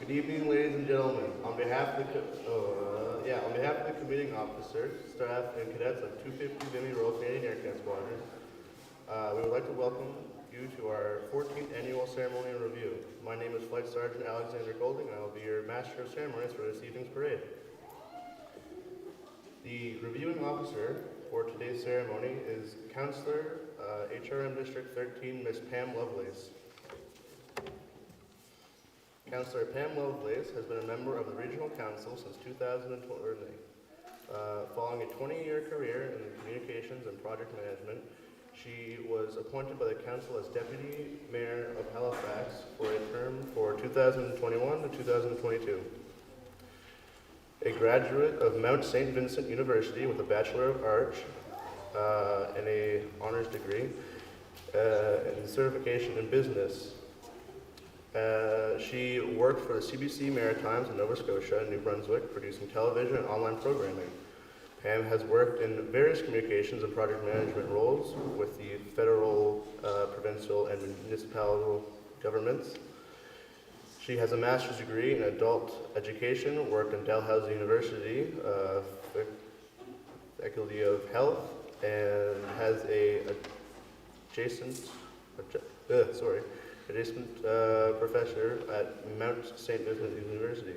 Good evening, ladies and gentlemen. On behalf of the committing officers, staff, and cadets of 250 Vimy Canadian Squadron, we would like to welcome you to our 14th annual ceremonial review. My name is Flight Sergeant Alexander Golding, and I will be your Master of Ceremonies for this evening's parade. The reviewing officer for today's ceremony is Counselor, HRM District 13, Miss Pam Lovelace. Councillor Pam Lovelace has been a member of the Regional Council since 2020, following a 20-year career in communications and project management. She was appointed by the Council as Deputy Mayor of Halifax for a term for 2021 to 2022. A graduate of Mount St. Vincent University with a Bachelor of Arts and a honors degree and certification in business. She worked for the CBC Maritimes in Nova Scotia and New Brunswick, producing television and online programming. Pam has worked in various communications and project management roles with the federal, provincial, and municipal governments. She has a master's degree in adult education, worked in Dalhousie University, Faculty of Health, and has a adjacent professor at Mount St. Vincent University.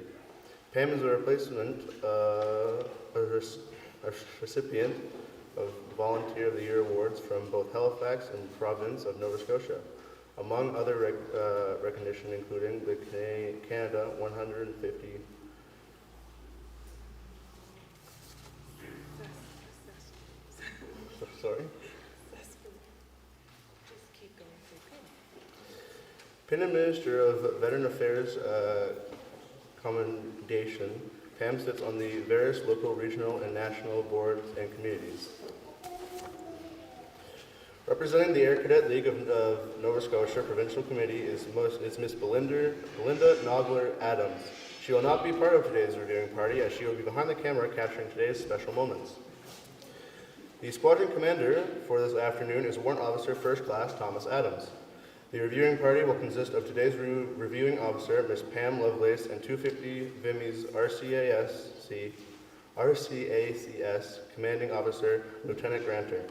Pam is a replacement, a recipient of Volunteer of the Year awards from both Halifax and province of Nova Scotia, among other recognition including the Canada 150. Sorry. Pinna Minister of Veteran Affairs Commendation, Pam sits on the various local, regional, and national boards and communities. Representing the Air Cadet League of Nova Scotia Provincial Committee is Miss Belinda Nogler Adams. She will not be part of today's reviewing party as she will be behind the camera capturing today's special moments. The squadron commander for this afternoon is Warrant Officer First Class Thomas Adams. The reviewing party will consist of today's reviewing officer, Ms. Pam Lovelace, and 250 Vimy's RCACS commanding officer, Lieutenant Granter.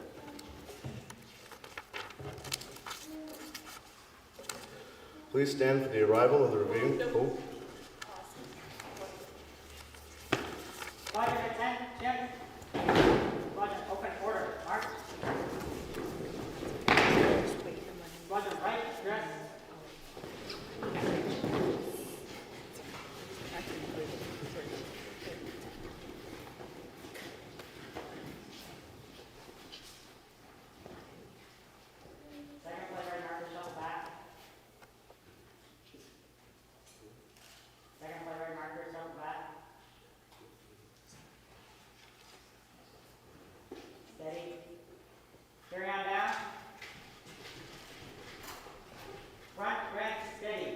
Please stand for the arrival of the reviewing. Squadron attention. Squadron open order. March. Squadron right, dress. Second player, marker shuffle back. Second player, marker shuffle back. Steady. Carry on down. Front rank steady.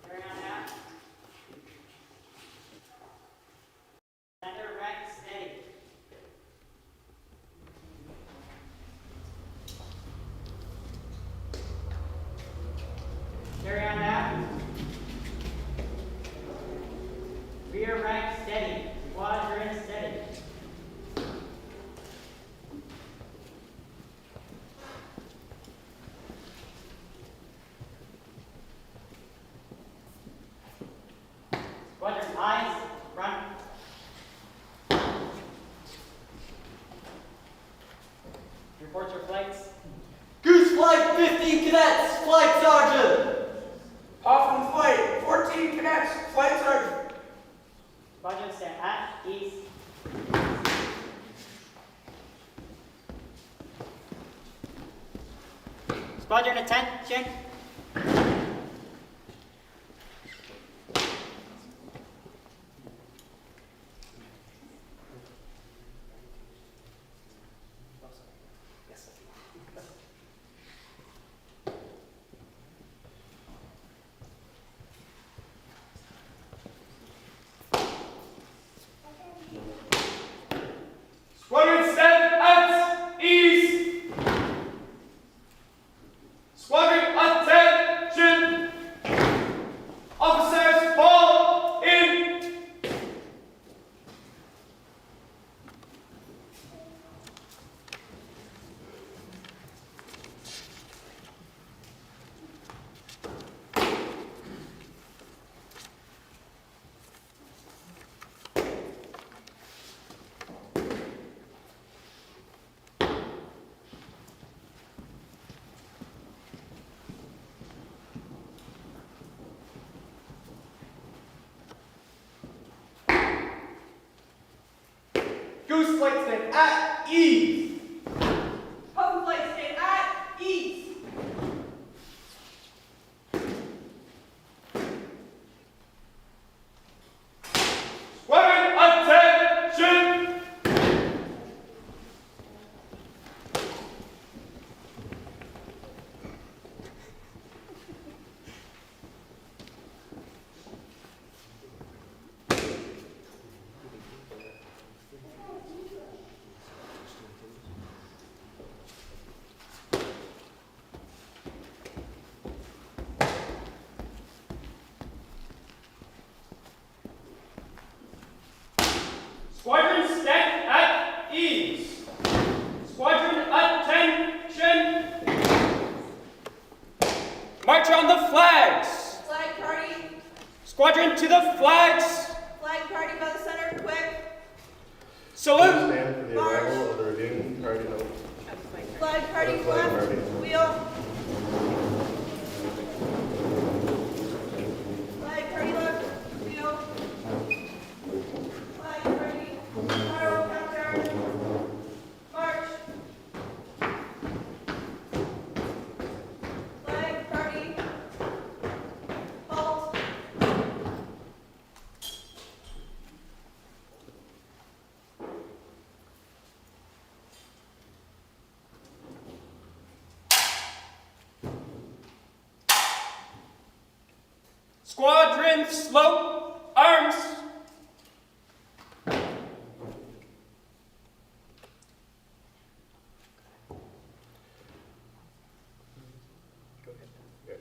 Carry on down. Center rank steady. Carry on down. Rear rank steady. Squadron steady. Squadron eyes, front. Reports your flights. Goose Flight 15 Cadets, Flight Sergeant! Hoffman Flight, 14 Cadets, Flight Sergeant. Squadron stand at east. Squadron attention. Squadron stand at Goose flight stand at ease. Hover flight stand at ease. Squadron, attention! Squadron, stand at ease. Squadron, attention! March on the flags. Flag party. Squadron to the flags. Flag party by the center, quick. Please Salute. stand for the arrival of the reviewing party. No, Flag party Flag left. party. Wheel. Flag party left. Wheel. Flag party. Spiral countdown. March. Flag party. Halt. Squadron, slope, arms. Okay.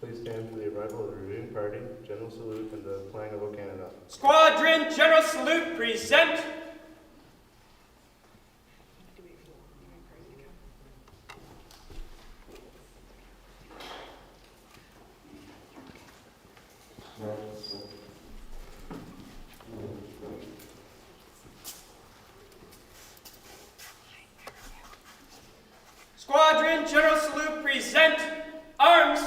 Please stand for the arrival of the reviewing party, general salute, and the flag of Canada. Squadron, general salute, present. Squadron, general salute, present. Arms.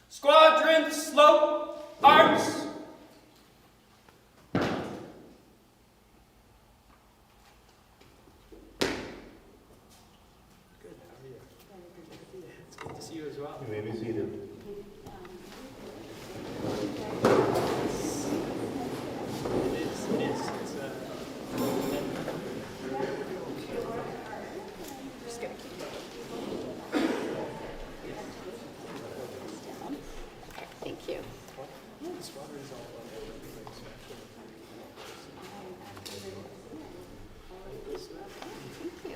Squadron, slope, arms. You may be seated. Thank you. Thank you.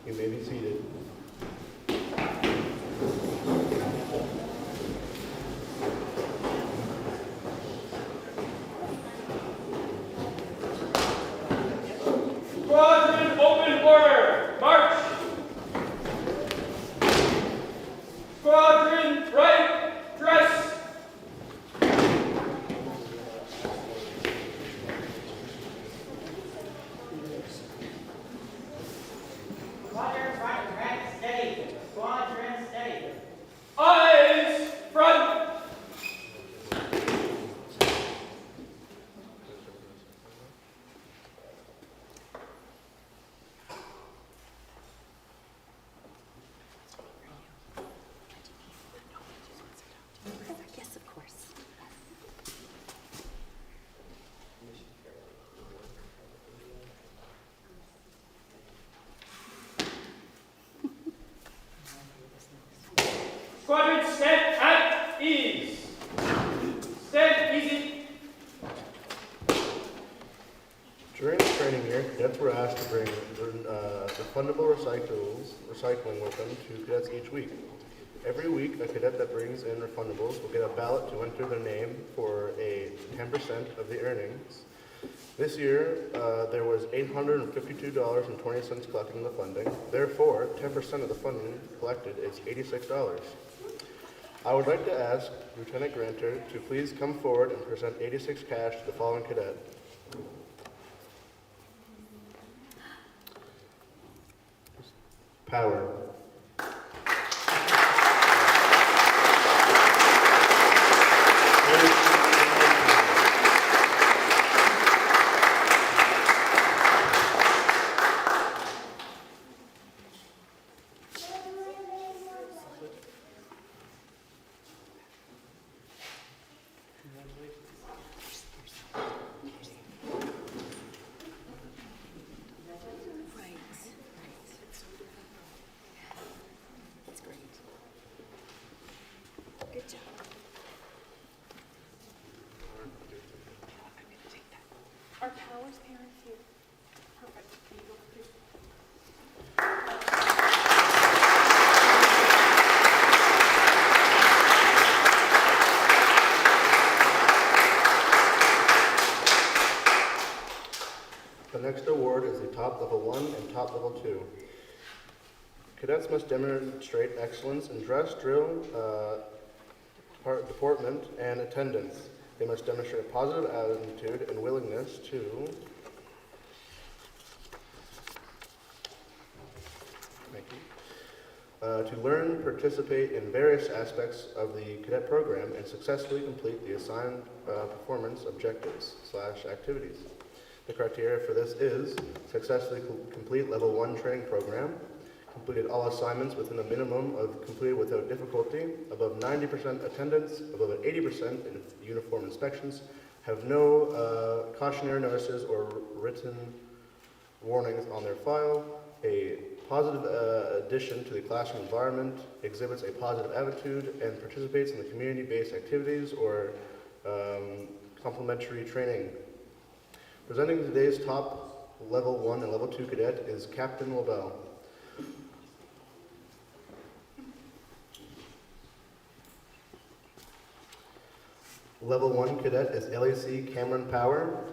You may be seated. Squadron, open order. March. Squadron, right, dress. Squadron front, rank steady. Squadron steady. Eyes front. Yes, of course. Squadron, stand at ease. Stand easy. During the training year, cadets were asked to bring refundable recycling with them to cadets each week. Every week, a cadet that brings in refundables will get a ballot to enter their name for a 10% of the earnings. This year, there was $852.20 collecting the funding. Therefore, 10% of the funding collected is $86. I would like to ask Lieutenant Granter to please come forward and present 86 cash to the following cadet. Power. Right. That's great. Good job. Are Power's parents here? Perfect. Can you go through? The next award is the top level 1 and top level 2. Cadets must demonstrate excellence in dress, drill, deportment, and attendance. They must demonstrate a positive attitude and willingness to learn, participate in various aspects of the cadet program, and successfully complete the assigned performance objectives/activities. The criteria for this is successfully complete level 1 training program, completed all assignments within a minimum of completed without difficulty, above 90% attendance, above 80% in uniform inspections, have no cautionary notices or written warnings on their file, a positive addition to the classroom environment, exhibits a positive attitude, and participates in the community-based activities or complementary training. Presenting today's top level 1 and level 2 cadet is Captain LaBelle. Level 1 cadet is LAC Cameron Power.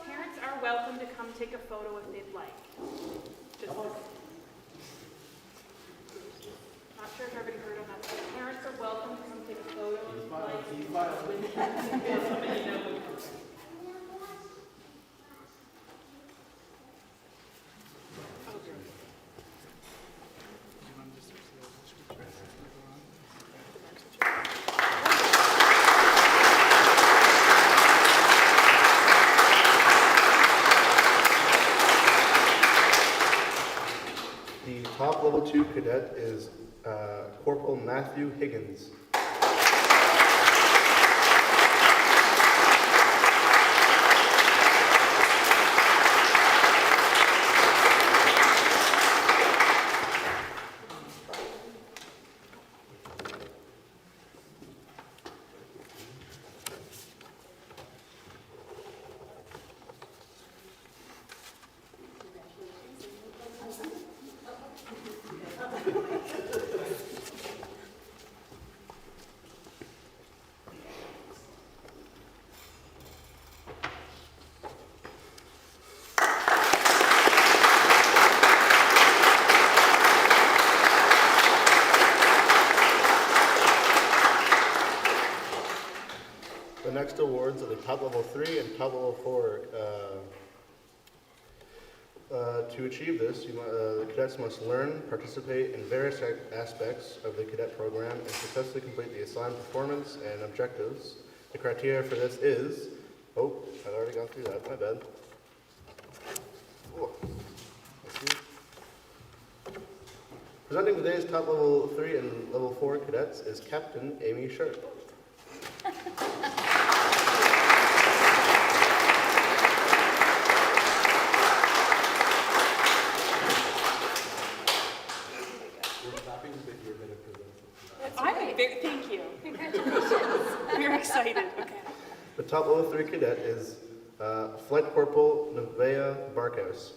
Parents are welcome to come take a photo if they'd like. Just not sure if everybody heard on that. But parents are welcome to come take a photo if they'd like. Somebody know. The top level 2 cadet is Corporal Matthew Higgins. next awards are the top level 3 and top level 4. To achieve this, the cadets must learn, participate in various aspects of the cadet program, and successfully complete the assigned performance and objectives. The criteria for this is, oh, I've already gone through that, my bad. Oh, let's see. Presenting today's top level 3 and level 4 cadets is Captain Amy Sharp. Thank you. Congratulations. We're excited. Okay. The top level 3 cadet is Flight Corporal Nevaeh Barkhouse.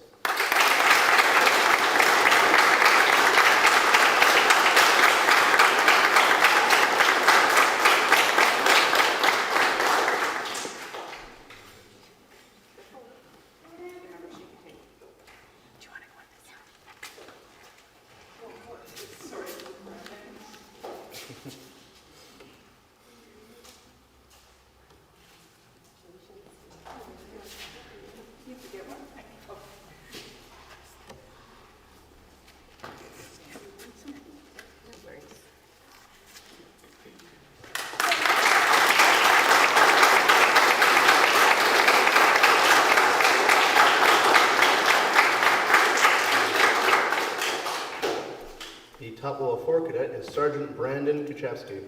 The top level 4 cadet is Sergeant Brandon Kuchapski.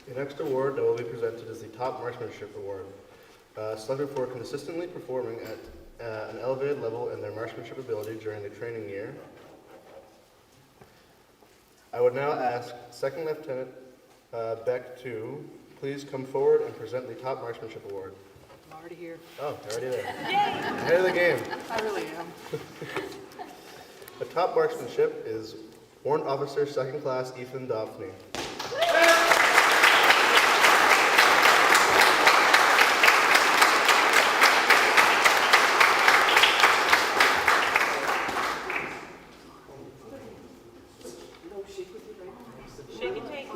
The next award that will be presented is the Top Marksmanship Award, selected for consistently performing at an elevated level in their marksmanship ability during the training year. I would now ask Second Lieutenant Beck to please come forward and present the Top Marksmanship Award. I'm already here. Oh, you're already there. Ahead of the game. I really am. The top marksmanship is Warrant Officer 2nd Class Ethan Daphne. Shake and take.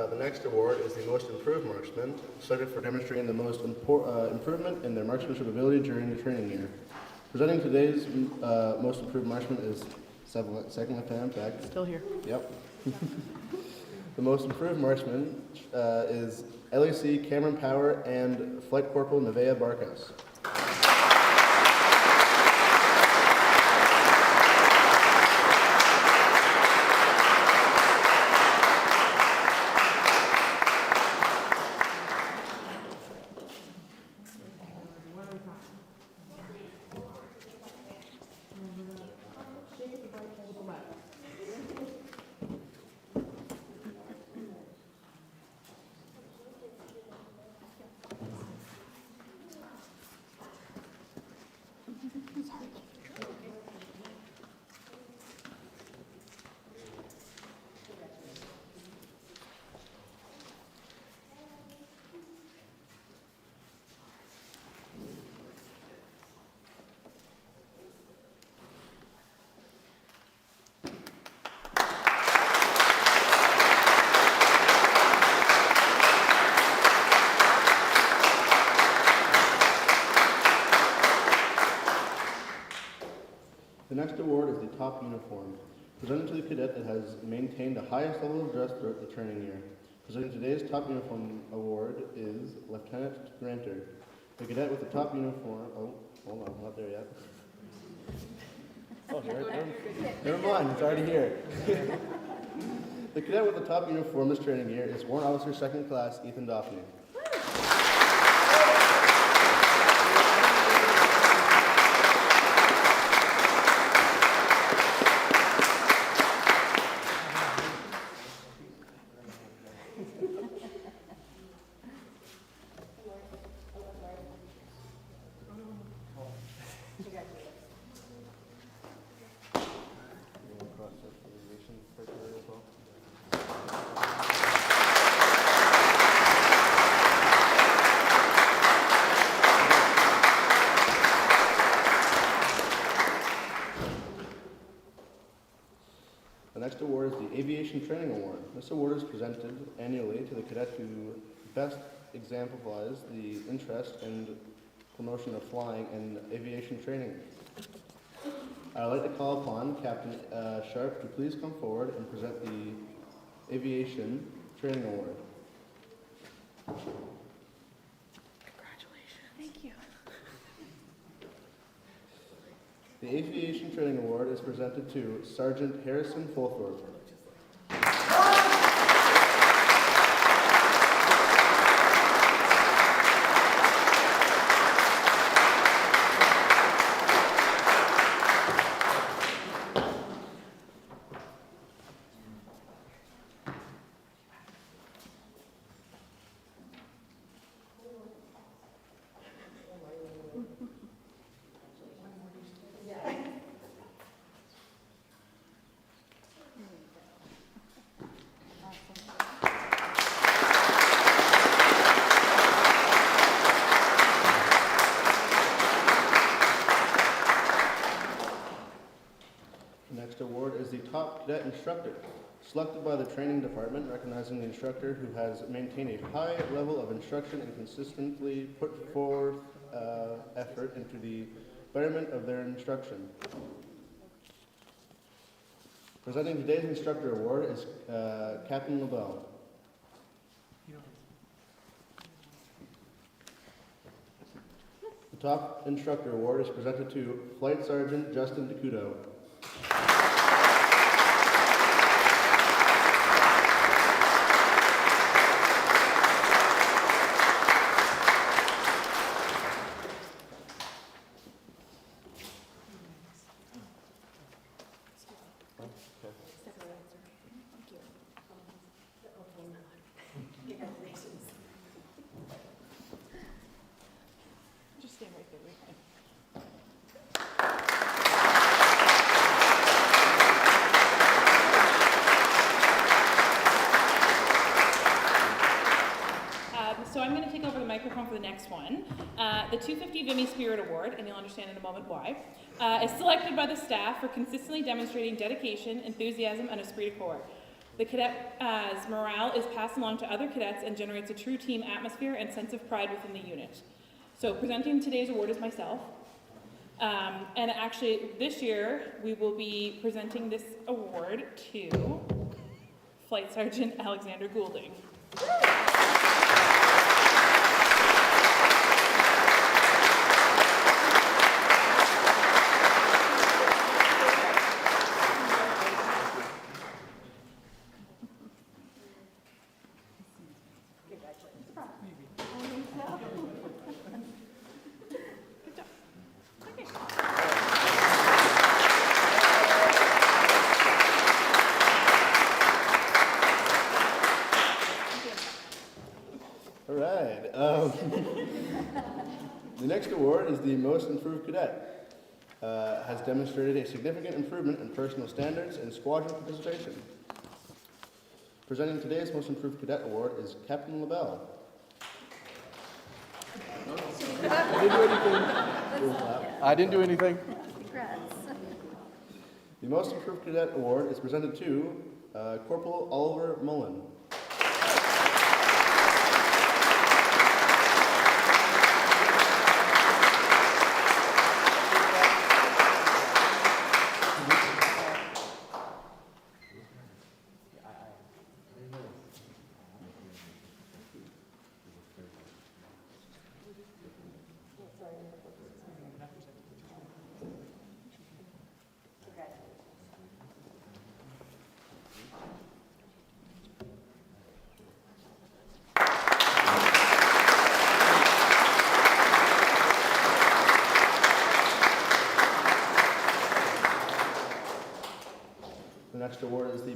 The next award is the Most Improved Marksman, selected for demonstrating the most improvement in their marksmanship ability during the training year. Presenting today's Most Improved Marksman is Second Lieutenant Beck. Still here. Yep. The Most Improved Marksman is LAC Cameron Power and Flight Corporal Nevaeh Barkhouse. The next award is the Top Uniform, presented to the cadet that has maintained the highest level of dress throughout the training year. Presenting today's Top Uniform Award is Lieutenant Granter. The cadet with the top uniform, oh, hold on, I'm not there yet. Oh, never mind, it's already here. The cadet with the top uniform this training year is Warrant Officer 2nd Class Ethan Daphne. The next award is the Aviation Training Award. This award is presented annually to the cadet who best exemplifies the interest and promotion of flying and aviation training. I would like to call upon Captain Sharp to please come forward and present the Aviation Training Award. Congratulations. Thank you. The Aviation Training Award is presented to Sergeant Harrison Fulthorpe. The next award is the Top Cadet Instructor, selected by the Training Department, recognizing the instructor who has maintained a high level of instruction and consistently put forth effort into the betterment of their instruction. Presenting today's Instructor Award is Captain LaBelle. The Top Instructor Award is presented to Flight Sergeant Justin DeCudo. Just stand right there. So I'm going to take over the microphone for the next one. The 250 Vimy Spirit Award, and you'll understand in a moment why, is selected by the staff for consistently demonstrating dedication, enthusiasm, and esprit de corps. The cadet's morale is passed along to other cadets and generates a true team atmosphere and sense of pride within the unit. So presenting today's award is myself. And actually, this year, we will be presenting this award to Flight Sergeant Alexander Goulding. All right. The next award is the Most Improved Cadet. Has demonstrated a significant improvement in personal standards and squadron participation. Presenting today's Most Improved Cadet Award is Captain LaBelle. I didn't do anything. Congrats. The Most Improved Cadet Award is presented to Corporal Oliver Mullen.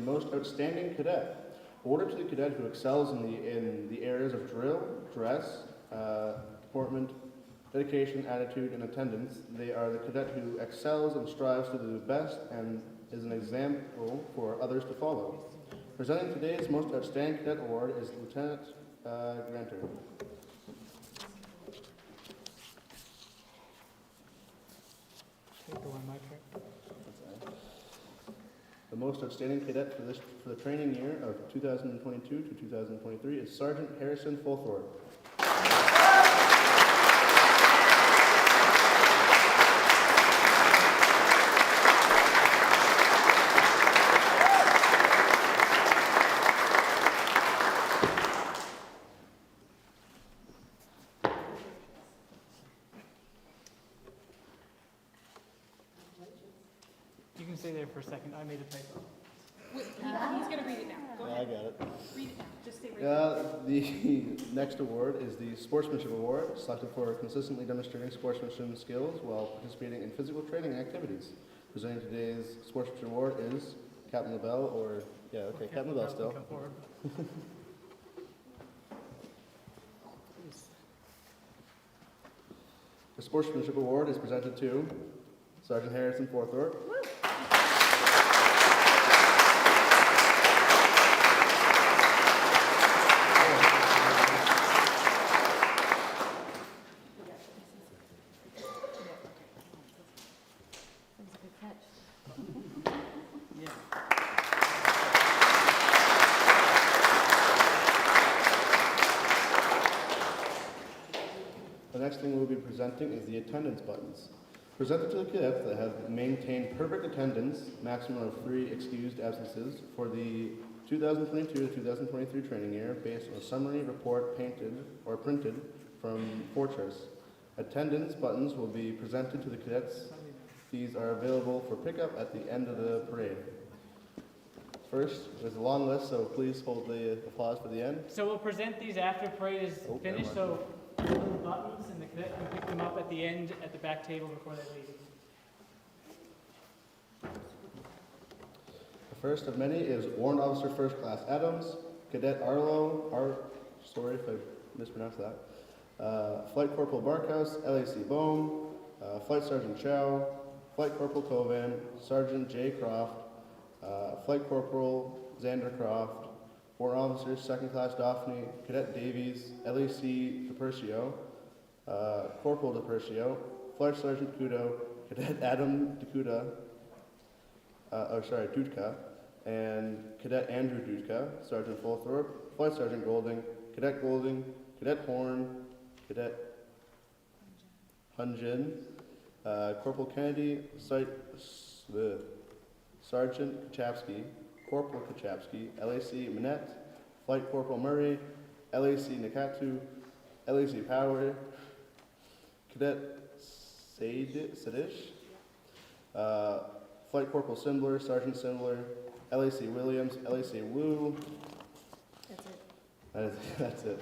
Most Outstanding Cadet. Awarded to the cadet who excels in the areas of drill, dress, deportment, dedication, attitude, and attendance. They are the cadet who excels and strives to do the best and is an example for others to follow. Presenting today's Most Outstanding Cadet Award is Lieutenant Granter. The most outstanding cadet for the training year of 2022 to 2023 is Sergeant Harrison Fulthorpe. You can stay there for a second. I made a typo. Wait, he's gonna read it now. Go I ahead. got it. Read it now. Just stay right there. The next award is the Sportsmanship Award, selected for consistently demonstrating sportsmanship skills while participating in physical training activities. Presenting today's Sportsmanship Award is Captain LaBelle, Captain LaBelle still. Come forward. The Sportsmanship Award is presented to Sergeant Harrison Forthorpe. The next thing we'll be presenting is the attendance buttons. Presented to the cadets that have maintained perfect attendance, maximum of 3 excused absences for the 2022 to 2023 training year based on a summary report painted or printed from Fortress. Attendance buttons will be presented to the cadets. These are available for pickup at the end of the parade. First, there's a long list, so please hold the applause for the end. So we'll present these after parade is finished. So little buttons, and the cadet can pick them up at the end at the back table before they leave. The first of many is Warrant Officer First Class Adams, Cadet sorry if I mispronounced that, Flight Corporal Barkhouse, LAC Bohm, Flight Sergeant Chow, Flight Corporal Covan, Sergeant J. Croft, Flight Corporal Xander Croft, Warrant Officers Second Class Daphne, Cadet Davies, LAC DePercio, Corporal DePercio, Flight Sergeant Kudo, Cadet Adam Dudka, and Cadet Andrew Dudka, Sergeant Fulthorpe, Flight Sergeant Golding, Cadet Horn, Cadet Hunjin, Corporal Kennedy, Sergeant Kachapsky, Corporal Kachapsky, LAC Manette, Flight Corporal Murray, LAC Nakatu, LAC Power, Cadet Sadish, Flight Corporal Simbler, Sergeant Simbler, LAC Williams, LAC Wu. That's it. That's it.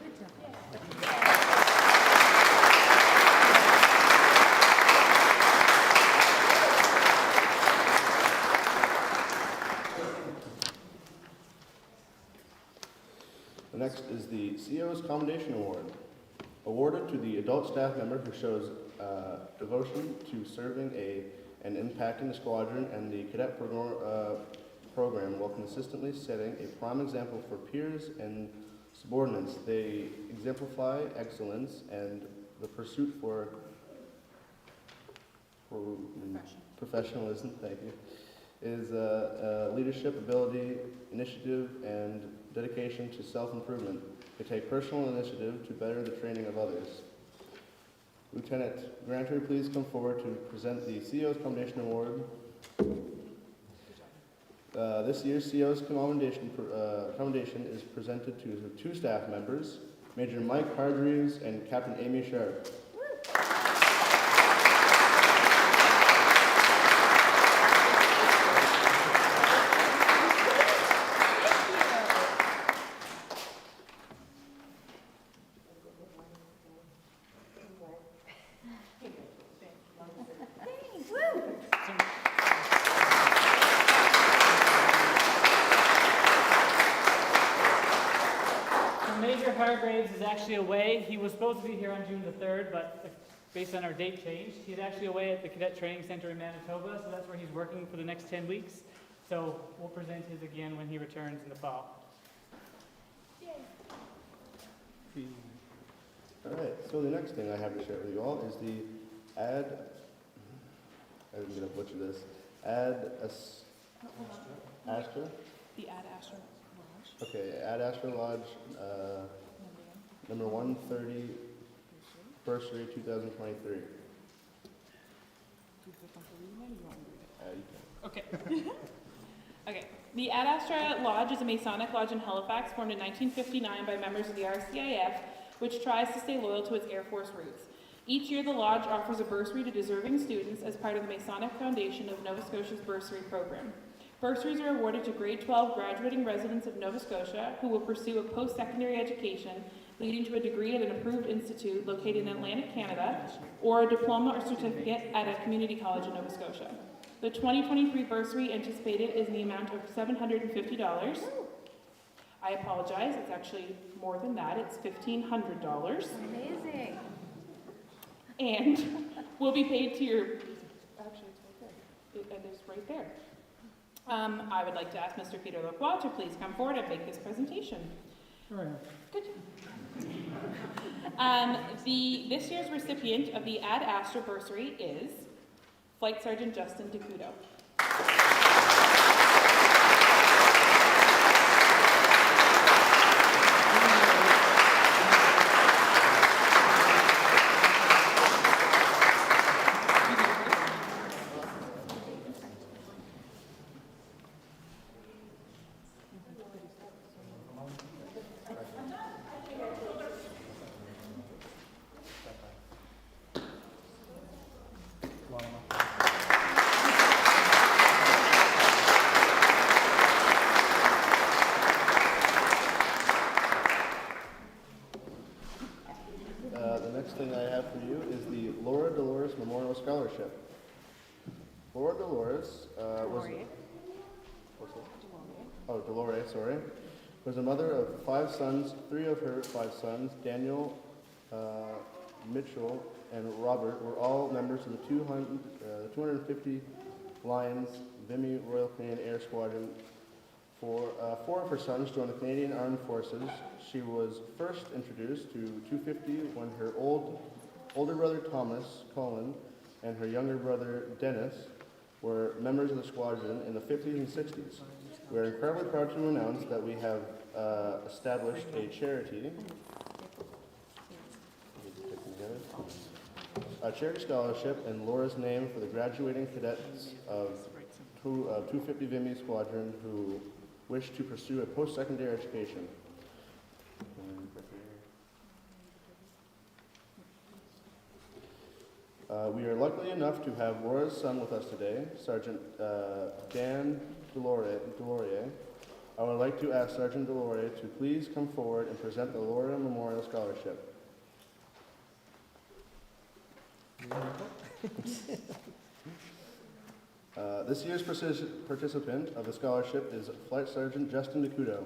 The next is the CO's Commendation Award, awarded to the adult staff member who shows devotion to serving and impacting the squadron and the cadet program while consistently setting a prime example for peers and subordinates. They exemplify excellence and the pursuit for professionalism, thank you, is leadership, ability, initiative, and dedication to self-improvement. They take personal initiative to better the training of others. Lieutenant Granter, please come forward to present the CO's Commendation Award. This year's CO's commendation is presented to 2 staff members, Major Mike Hargreaves and Captain Amy Sharp. Hargraves is actually away. He was supposed to be here on June the 3rd, but based on our date change, he's actually away at the Cadet Training Center in Manitoba, so that's where he's working for the next 10 weeks. So we'll present his again when he returns in the fall. All right, so the next thing I have to share with you all is the I'm going to butcher this, Astra? The Ad Astra Lodge. Okay, Ad Astra Lodge, number 130, Bursary 2023. Okay. Okay. The Ad Astra Lodge is a Masonic lodge in Halifax formed in 1959 by members of the RCACS, which tries to stay loyal to its Air Force roots. Each year, the lodge offers a bursary to deserving students as part of the Masonic Foundation of Nova Scotia's bursary program. Bursaries are awarded to grade 12 graduating residents of Nova Scotia who will pursue a post-secondary education leading to a degree at an approved institute located in Atlantic Canada, or a diploma or certificate at a community college in Nova Scotia. The 2023 bursary anticipated is in the amount of $750. I apologize, it's actually more than that, it's $1,500. Amazing. And will be paid to your, actually it's right there, and it's right there. I would like to ask Mr. Peter Lacroix to please come forward and make this presentation. Sure. Good job. This year's recipient of the Ad Astra bursary is Flight Sergeant Justin DeCudo. Scholarship. Laura Dolores was a mother of 5 sons. 3 of her 5 sons, Daniel, Mitchell, and Robert, were all members of the 250 Lions Vimy Royal Canadian Air Squadron. 4 of her sons joined the Canadian Armed Forces. She was first introduced to 250 when her older brother Thomas Cullen and her younger brother Dennis were members of the squadron in the 50s and 60s. We are incredibly proud to announce that we have established a charity scholarship in Laura's name for the graduating cadets of 250 Vimy Squadron who wish to pursue a post-secondary education. We are lucky enough to have Laura's son with us today, Sergeant Dan Delorier. I would like to ask Sergeant Delorier to please come forward and present the Laura Memorial Scholarship. This year's participant of the scholarship is Flight Sergeant Justin DeCudo.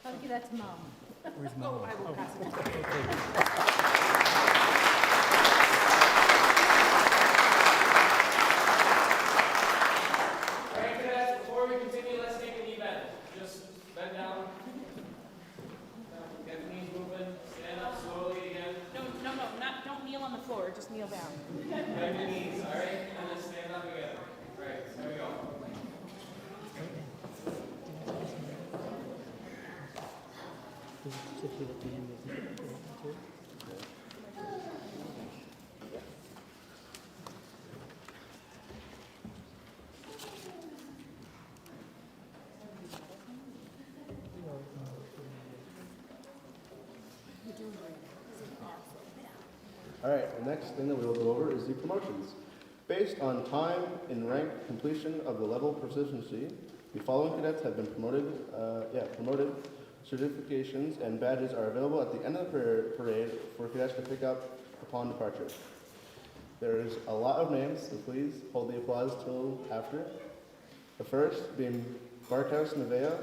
I'll give that to Mom. Where's Mom? Oh, I will pass it. All right, cadets, before we continue, let's take an event. Just bend down. Get the knees moving. Stand up slowly again. Don't kneel on the floor, just kneel down. Bend your knees, all right? And then stand up again. All right, here we go. All right, the next thing that we will go over is the promotions. Based on time and rank completion of the level proficiency, the following cadets have been promoted. Certifications and badges are available at the end of the parade for cadets to pick up upon departure. There's a lot of names, so please hold the applause till after. The first being Barkhouse Nevea,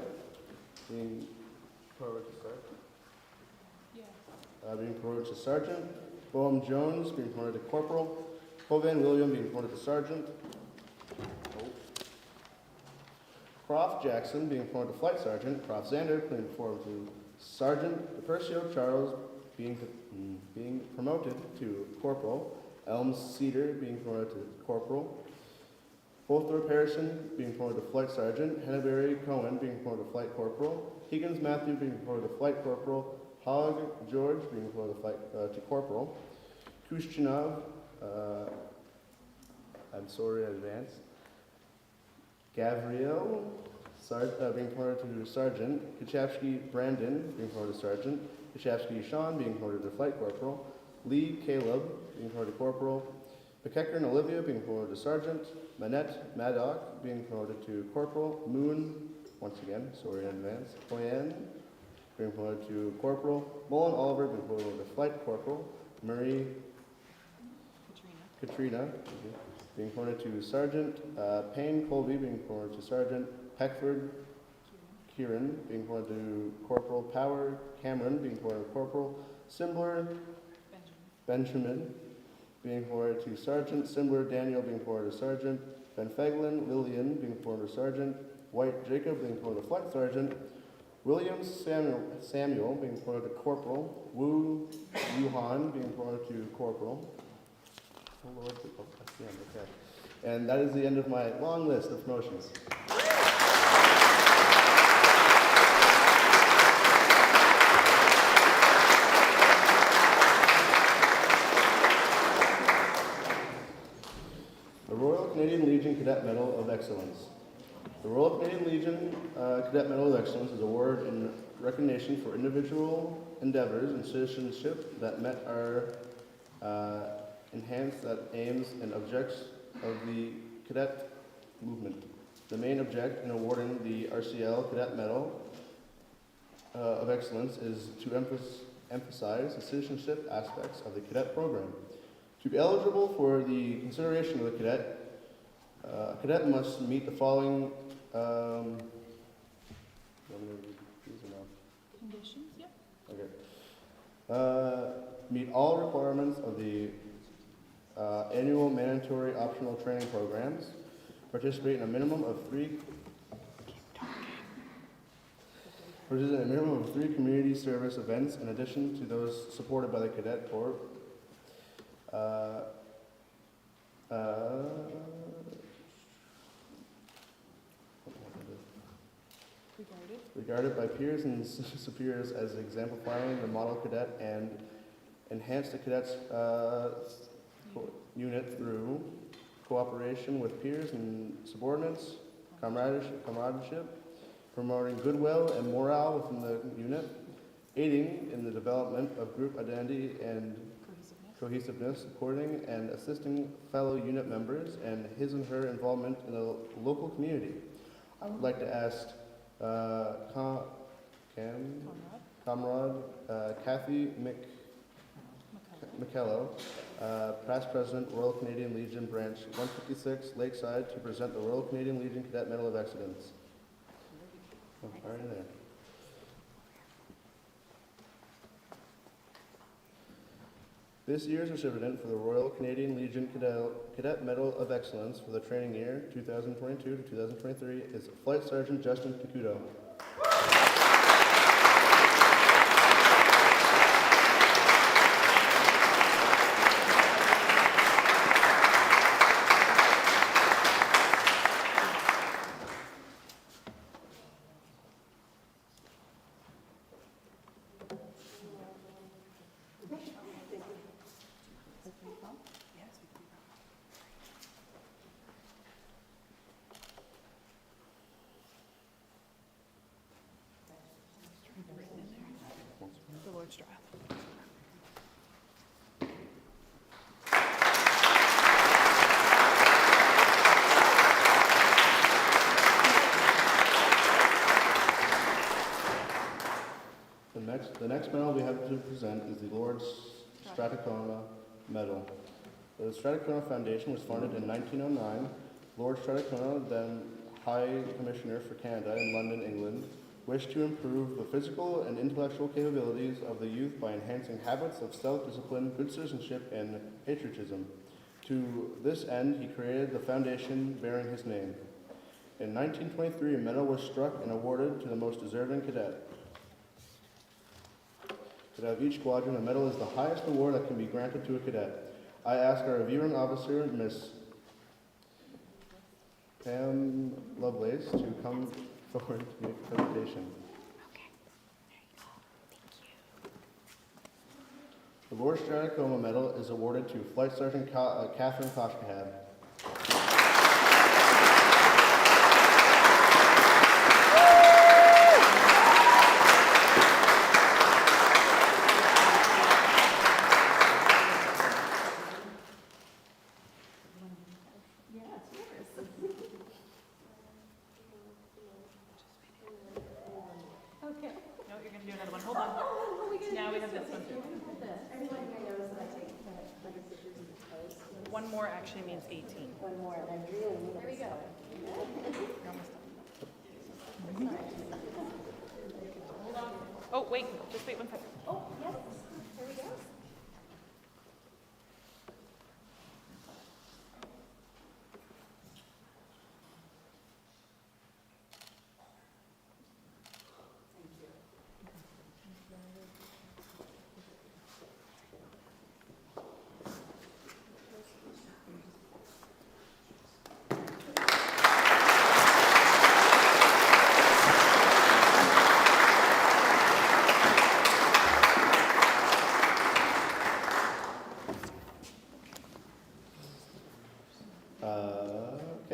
being promoted to sergeant. Boehm Jones being promoted to corporal. Hovan William being promoted to sergeant. Croft Jackson being promoted to flight sergeant. Croft Zander being promoted to sergeant. DePercio Charles being promoted to corporal. Elms Cedar being promoted to corporal. Bolthorpe Harrison being promoted to flight sergeant. Henneberry Cohen being promoted to flight corporal. Higgins Matthew being promoted to flight corporal. Hogg George being promoted to corporal. Kushchinov, I'm sorry in advance. Gavriel being promoted to sergeant. Kachapsky Brandon being promoted to sergeant. Kachapsky Sean being promoted to flight corporal. Lee Caleb being promoted to corporal. Pekekern Olivia being promoted to sergeant. Manette Maddock being promoted to corporal. Moon, once again, sorry in advance. Hoyen being promoted to corporal. Mullen Oliver being promoted to flight corporal. Marie Katrina being promoted to sergeant. Payne Colby being promoted to sergeant. Peckford Kieran being promoted to corporal. Power Cameron being promoted to corporal. Simbler Benjamin being promoted to sergeant. Simbler Daniel being promoted to sergeant. Van Feglin Lillian being promoted to sergeant. White Jacob being promoted to flight sergeant. Williams Samuel being promoted to corporal. Wu Yuhan being promoted to corporal. Oh Lord, that's the end, okay. And that is the end of my long list of promotions. The Royal Canadian Legion Cadet Medal of Excellence. The Royal Canadian Legion Cadet Medal of Excellence is an award in recognition for individual endeavors and citizenship that met our enhance that aims and objects of the cadet movement. The main object in awarding the RCL Cadet Medal of Excellence is to emphasize the citizenship aspects of the cadet program. To be eligible for the consideration of the cadet, a cadet must meet the following Conditions, yeah. Okay. Meet all requirements of the annual mandatory optional training programs. Participate in a minimum of three community service events in addition to those supported by the Cadet Corps. Regarded by peers and superiors as exemplifying the model cadet and enhance the cadets unit through cooperation with peers and subordinates, comradeship, promoting goodwill and morale within the unit, aiding in the development of group identity and cohesiveness, supporting and assisting fellow unit members, and his and her involvement in the local community. I would like to ask Comrade Kathy McKellow, past president, Royal Canadian Legion Branch 156, Lakeside, to present the Royal Canadian Legion Cadet Medal of Excellence. Oh, right there. This year's recipient for the Royal Canadian Legion Cadet Medal of Excellence for the training year 2022 to 2023 is Flight Sergeant Justin Pikuto. Strathcona Medal. The Strathcona Foundation was founded in 1909. Lord Strathcona, then High Commissioner for Canada in London, England, wished to improve the physical and intellectual capabilities of the youth by enhancing habits of self-discipline, good citizenship, and patriotism. To this end, he created the foundation bearing his name. In 1923, a medal was struck and awarded to the most deserving cadet. Cadet of each squadron, a medal is the highest award that can be granted to a cadet. I ask our reviewing officer, Miss Pam Lovelace, to come forward to make a presentation. The Lord Strathcona Medal is awarded to Flight Sergeant Catherine Koshkahab. Okay. No, you're going to do another one. Hold on. Now we have this one. One more actually means 18. One more, and I really need it. There we go. Hold on. Oh, wait. Just wait 1 second. Oh, yes. There we go.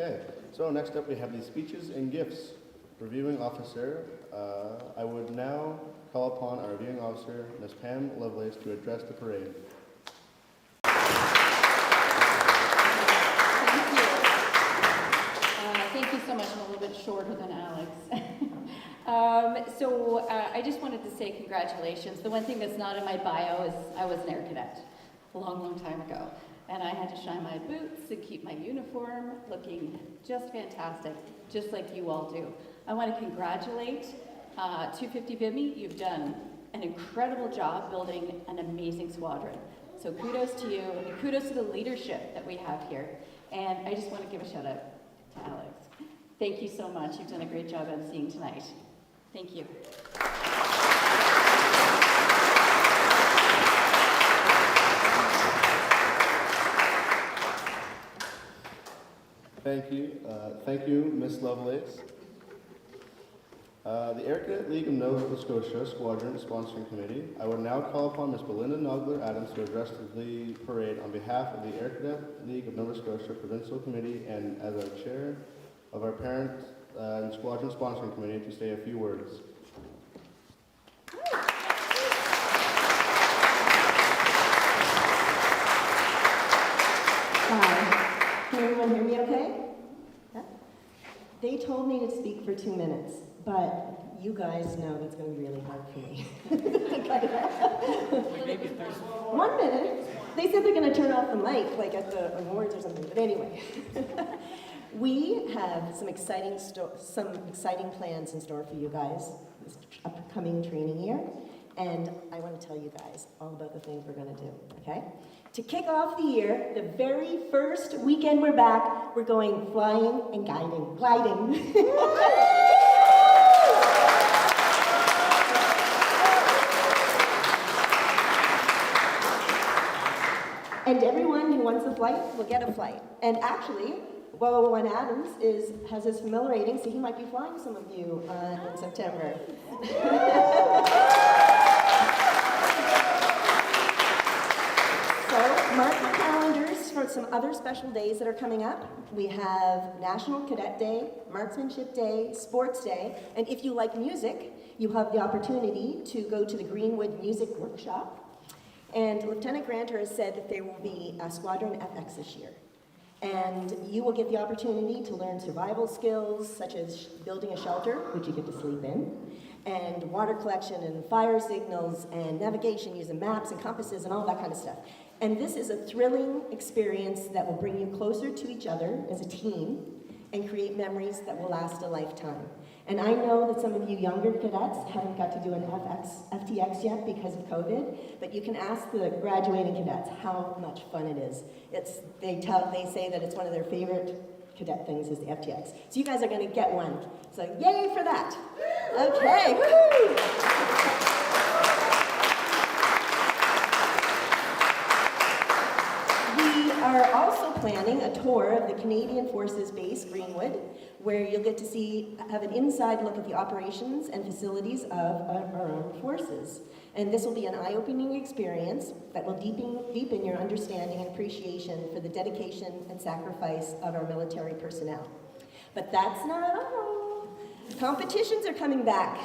Okay, so next up we have the speeches and gifts. Reviewing officer, I would now call upon our reviewing officer, Ms. Pam Lovelace, to address the parade. Thank you so much. I'm a little bit shorter than Alex. I just wanted to say congratulations. The one thing that's not in my bio is I was an air cadet a long, long time ago. And I had to shine my boots and keep my uniform looking just fantastic, just like you all do. I want to congratulate 250 Vimy. You've done an incredible job building an amazing squadron. So kudos to you, and kudos to the leadership that we have here. And I just want to give a shout out to Alex. Thank you so much. You've done a great job emceeing tonight. Thank you. Thank you, Ms. Lovelace. The Air Cadet League of Nova Scotia Squadron Sponsoring Committee. I would now call upon Ms. Belinda Nogler-Adams to address the parade on behalf of the Air Cadet League of Nova Scotia Provincial Committee and as our chair of our Parent and Squadron Sponsoring Committee to say a few words. Hi. Can everyone hear me okay? Yeah? They told me to speak for 2 minutes, but you guys know that's going to be really hard for me. 1 minute. They said they're going to turn off the mic, like at the awards or something, but anyway. We have some exciting plans in store for you guys this upcoming training year, and I want to tell you guys all about the things we're going to do, okay? To kick off the year, the very first weekend we're back, we're going flying and gliding. And everyone who wants a flight will get a flight. And actually, well, when Adams has his familiar rating, so he might be flying some of you in September. So mark your calendars for some other special days that are coming up. We have National Cadet Day, Marksmanship Day, Sports Day, and if you like music, you have the opportunity to go to the Greenwood Music Workshop. And Lieutenant Granter has said that there will be a Squadron FX this year. And you will get the opportunity to learn survival skills, such as building a shelter, which you get to sleep in, and water collection and fire signals and navigation using maps and compasses and all that kind of stuff. And this is a thrilling experience that will bring you closer to each other as a team and create memories that will last a lifetime. And I know that some of you younger cadets haven't got to do an FTX yet because of COVID, but you can ask the graduating cadets how much fun it is. They say that it's one of their favorite cadet things is the FTX. So you guys are going to get one. So yay for that. Okay, woohoo! We are also planning a tour of the Canadian Forces Base, Greenwood, where you'll get to have an inside look at the operations and facilities of our armed forces. And this will be an eye-opening experience that will deepen your understanding and appreciation for the dedication and sacrifice of our military personnel. But that's not all. Competitions are coming back.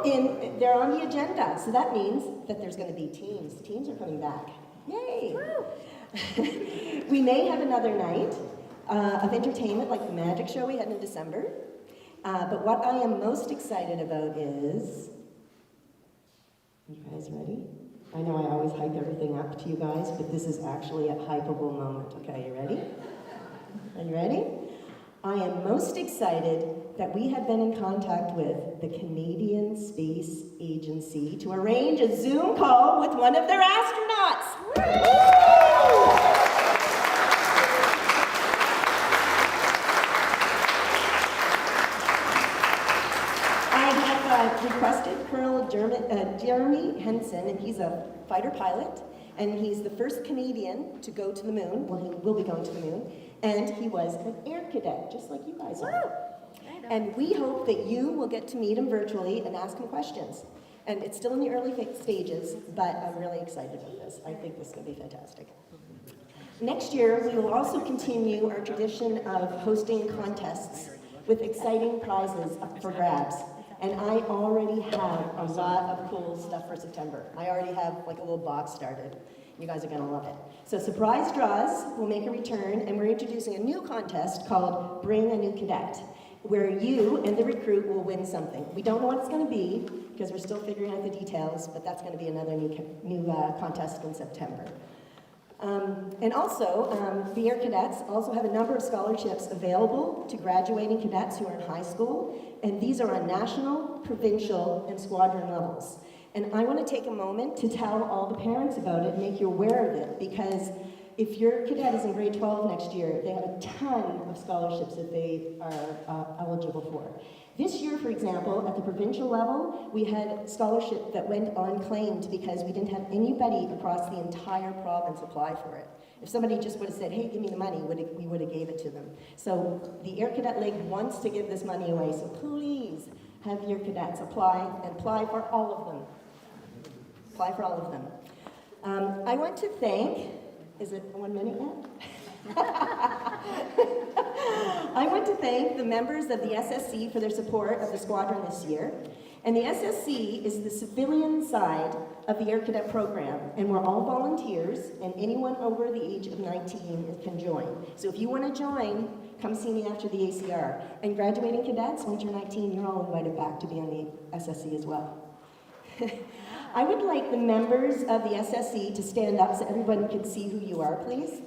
They're on the agenda, so that means that there's going to be teams. Teams are coming back. Yay! We may have another night of entertainment like the magic show we had in December. But what I am most excited about is, you guys ready? I know I always hype everything up to you guys, but this is actually a hypeable moment. Okay, you ready? Are you ready? I am most excited that we have been in contact with the Canadian Space Agency to arrange a Zoom call with one of their astronauts. Requested Colonel Jeremy Henson, and he's a fighter pilot, and he's the first Canadian to go to the moon. Well, he will be going to the moon, and he was an air cadet, just like you guys are. And we hope that you will get to meet him virtually and ask him questions. And it's still in the early stages, but I'm really excited about this. I think this is going to be fantastic. Next year, we will also continue our tradition of hosting contests with exciting prizes up for grabs. And I already have a lot of cool stuff for September. I already have like a little box started. You guys are gonna love it. So surprise draws will make a return, and we're introducing a new contest called Bring a New Cadet, where you and the recruit will win something. We don't know what it's gonna be, because we're still figuring out the details, but that's gonna be another new contest in September. And also, the Air Cadets also have a number of scholarships available to graduating cadets who are in high school, and these are on national, provincial, and squadron levels. And I want to take a moment to tell all the parents about it and make you aware of it, because if your cadet is in grade 12 next year, they have a ton of scholarships that they are eligible for. This year, for example, at the provincial level, we had scholarship that went unclaimed because we didn't have anybody across the entire province apply for it. If somebody just would have said, hey, give me the money, we would have gave it to them. So the Air Cadet League wants to give this money away, so please have your cadets apply, and apply for all of them. Apply for all of them. I want to thank, is it 1 minute yet? I want to thank the members of the SSC for their support of the squadron this year. And the SSC is the civilian side of the Air Cadet program, and we're all volunteers, and anyone over the age of 19 can join. So if you want to join, come see me after the ACR. And graduating cadets, once you're 19, you're all invited back to be on the SSC as well. I would like the members of the SSC to stand up so everyone can see who you are, please.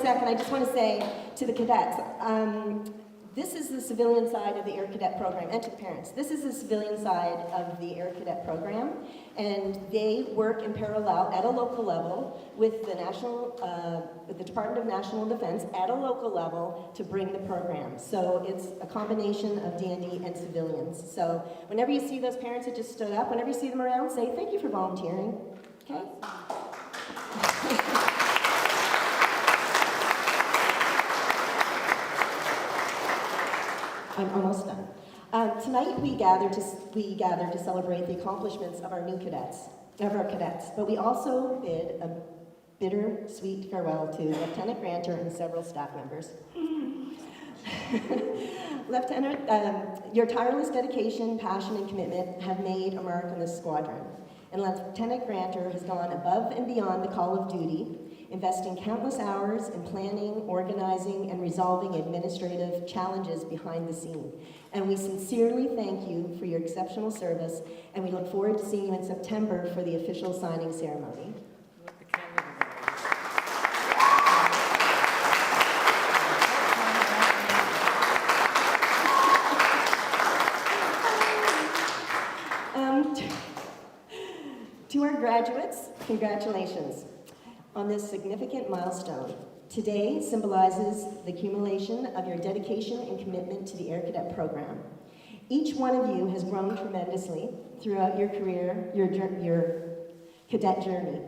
And I just want to say to the cadets, this is the civilian side of the Air Cadet program, and to the parents. This is the civilian side of the Air Cadet program, and they work in parallel at a local level with the Department of National Defense at a local level to bring the program. So it's a combination of D&D and civilians. So whenever you see those parents that just stood up, whenever you see them around, say thank you for volunteering. Okay? I'm almost done. Tonight we gather to celebrate the accomplishments of our cadets, but we also bid a bittersweet farewell to Lieutenant Granter and several staff members. Lieutenant, your tireless dedication, passion, and commitment have made a mark on this squadron. and Lieutenant Granter has gone above and beyond the call of duty, investing countless hours in planning, organizing, and resolving administrative challenges behind the scene. And we sincerely thank you for your exceptional service, and we look forward to seeing you in September for the official signing ceremony. To our graduates, congratulations on this significant milestone. Today symbolizes the accumulation of your dedication and commitment to the Air Cadet program. Each one of you has grown tremendously throughout your career, your cadet journey,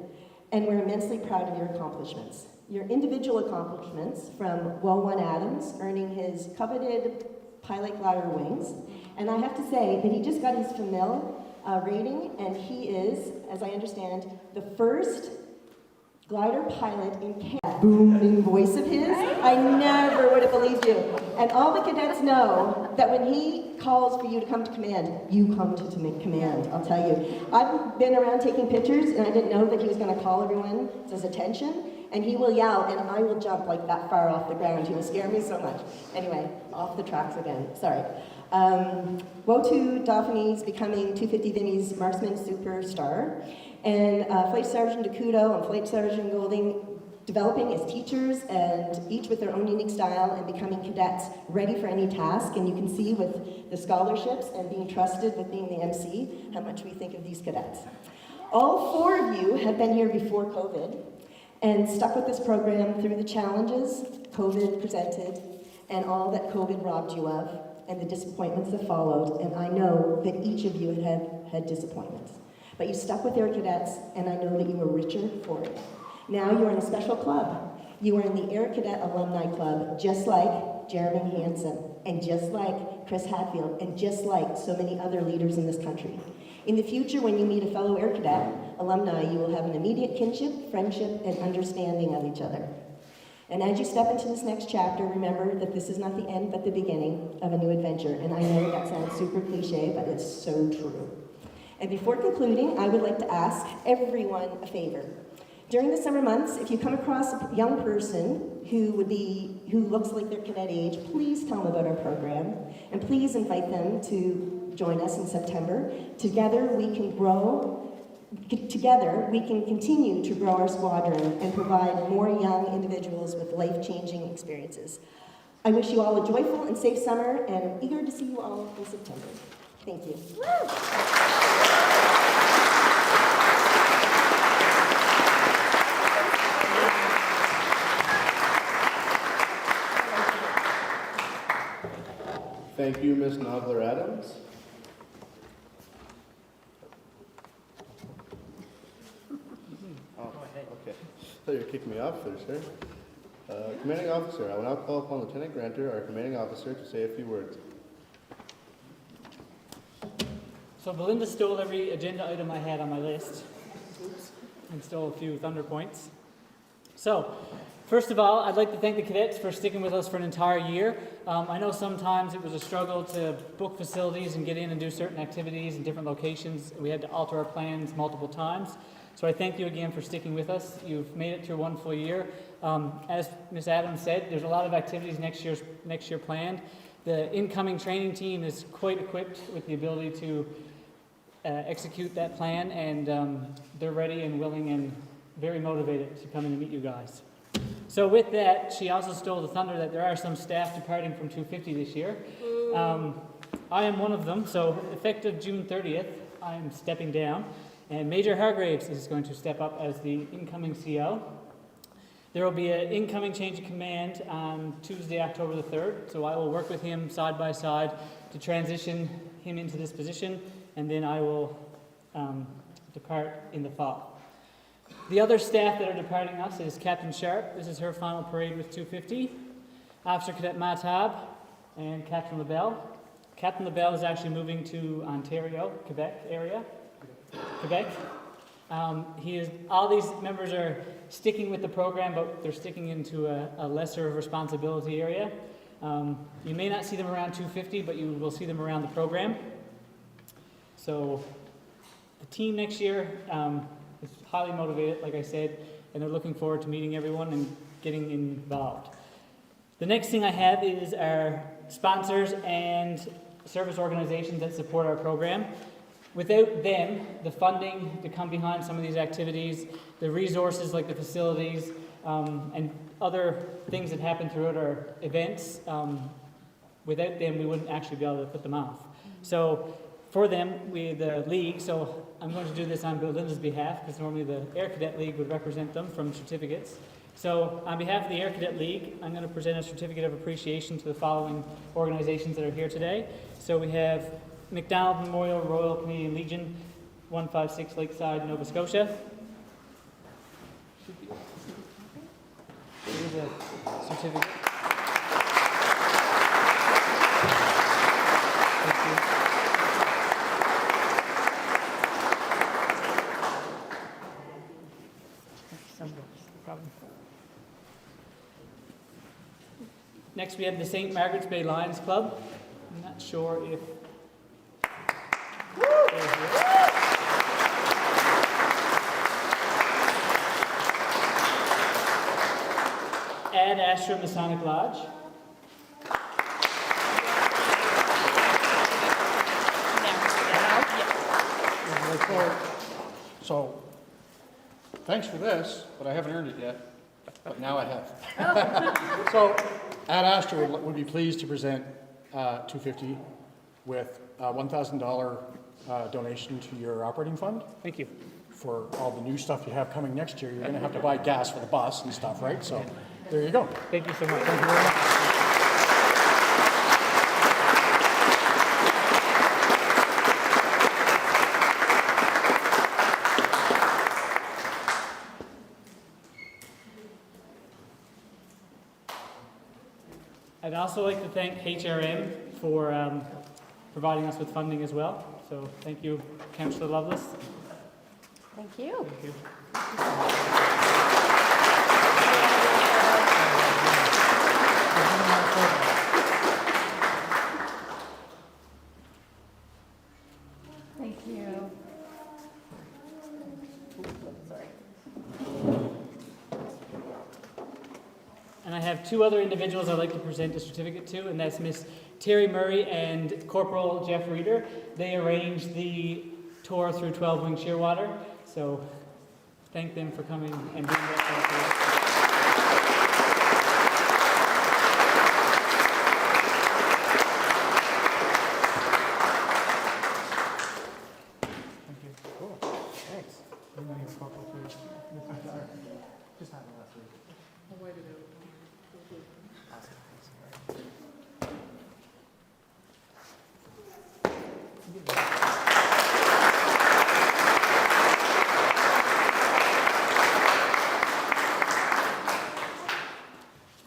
and we're immensely proud of your accomplishments. Your individual accomplishments, from Wynne Adams earning his coveted pilot glider wings, and I have to say that he just got his FMIL rating, and he is, as I understand, the first glider pilot in Canada. Booming voice of his, I never would have believed you. And all the cadets know that when he calls for you to come to command, you come to command, I'll tell you. I've been around taking pictures, and I didn't know that he was going to call everyone's attention, and he will yell, and I will jump like that far off the ground. He will scare me so much. Anyway, off the tracks again, sorry. Woe to Dauphine's becoming 250 Vimy's marksman superstar, and Flight Sergeant DeCudo and Flight Sergeant Golding developing as teachers, and each with their own unique style, and becoming cadets ready for any task. And you can see with the scholarships and being trusted with being the MC how much we think of these cadets. All four of you have been here before COVID and stuck with this program through the challenges COVID presented and all that COVID robbed you of, and the disappointments that followed. And I know that each of you had disappointments. But you stuck with Air Cadets, and I know that you were richer for it. Now you're in a special club. You are in the Air Cadet Alumni Club, just like Jeremy Hansen, and just like Chris Hatfield, and just like so many other leaders in this country. In the future, when you meet a fellow Air Cadet alumni, you will have an immediate kinship, friendship, and understanding of each other. And as you step into this next chapter, remember that this is not the end, but the beginning of a new adventure. And I know that sounds super cliche, but it's so true. And before concluding, I would like to ask everyone a favor. During the summer months, if you come across a young person who looks like their cadet age, please tell them about our program, and please invite them to join us in September. Together we can continue to grow our squadron and provide more young individuals with life-changing experiences. I wish you all a joyful and safe summer, and I'm eager to see you all in September. Thank you. Thank you, Ms. Nogler-Adams. Oh, okay. I thought you were kicking me off there, sir. Commanding Officer, I will now call upon Lieutenant Granter, our Commanding Officer, to say a few words. So Belinda stole every agenda item I had on my list. Oops. And stole a few thunder points. So, first of all, I'd like to thank the cadets for sticking with us for an entire year. I know sometimes it was a struggle to book facilities and get in and do certain activities in different locations. We had to alter our plans multiple times. So I thank you again for sticking with us. You've made it through one full year. As Ms. Adams said, there's a lot of activities next year planned. The incoming training team is quite equipped with the ability to execute that plan, and they're ready and willing and very motivated to come in and meet you guys. So with that, she also stole the thunder that there are some staff departing from 250 this year. I am one of them, so effective June 30th, I'm stepping down, and Major Hargraves is going to step up as the incoming CO. There will be an incoming change of command on Tuesday, October the 3rd, so I will work with him side by side to transition him into this position, and then I will depart in the fall. The other staff that are departing us is Captain Sharp. This is her final parade with 250. Officer Cadet Matab and Captain LaBelle. Captain LaBelle is actually moving to Ontario, Quebec area. Quebec. All these members are sticking with the program, but they're sticking into a lesser responsibility area. You may not see them around 250, but you will see them around the program. So The team next year is highly motivated, like I said, and they're looking forward to meeting everyone and getting involved. The next thing I have is our sponsors and service organizations that support our program. Without them, the funding to come behind some of these activities, the resources like the facilities, and other things that happen throughout our events, without them, we wouldn't actually be able to put them off. So for them, the league, so I'm going to do this on Belinda's behalf, because normally the Air Cadet League would represent them from certificates. So on behalf of the Air Cadet League, I'm going to present a certificate of appreciation to the following organizations that are here today. So we have McDonald Memorial Royal Canadian Legion, 156 Lakeside, Nova Scotia. Here's a certificate. Thank you. No problem. Next, we have the St. Margaret's Bay Lions Club. I'm not sure if... Ad Astra Masonic Lodge. So, thanks for this, but I haven't earned it yet. But now I have. So, Ad Astra would be pleased to present $250 with a $1,000 donation to your operating fund. Thank you. For all the new stuff you have coming next year, you're going to have to buy gas for the bus and stuff, right? So, there you go. Thank you so much. Thank you very much. I'd also like to thank HRM for providing us with funding as well. So thank you, Councillor Lovelace. Thank you. Thank you. Thank you. Sorry. And I have two other individuals I'd like to present a certificate to, and that's Miss Terry Murray and Corporal Jeff Reeder. They arranged the tour through 12 Wing Shearwater, so thank them for coming and doing that for us. Thank you. Cool. Thanks. I know you're corporal too. Just had it last week. I'll wait it out.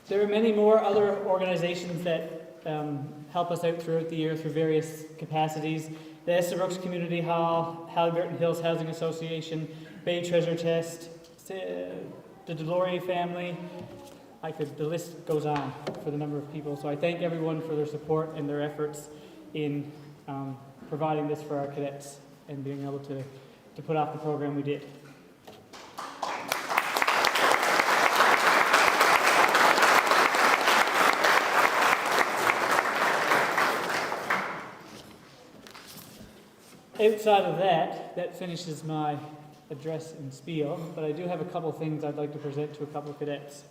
There are many more other organizations that help us out throughout the year through various capacities. The Eastabrooks Community Hall, Halliburton Hills Housing Association, Bay Treasure Chest, the Deloria family. The list goes on for the number of people. So I thank everyone for their support and their efforts in providing this for our cadets and being able to put off the program we did. Outside of that finishes my address and spiel, but I do have a couple things I'd like to present to a couple of cadets.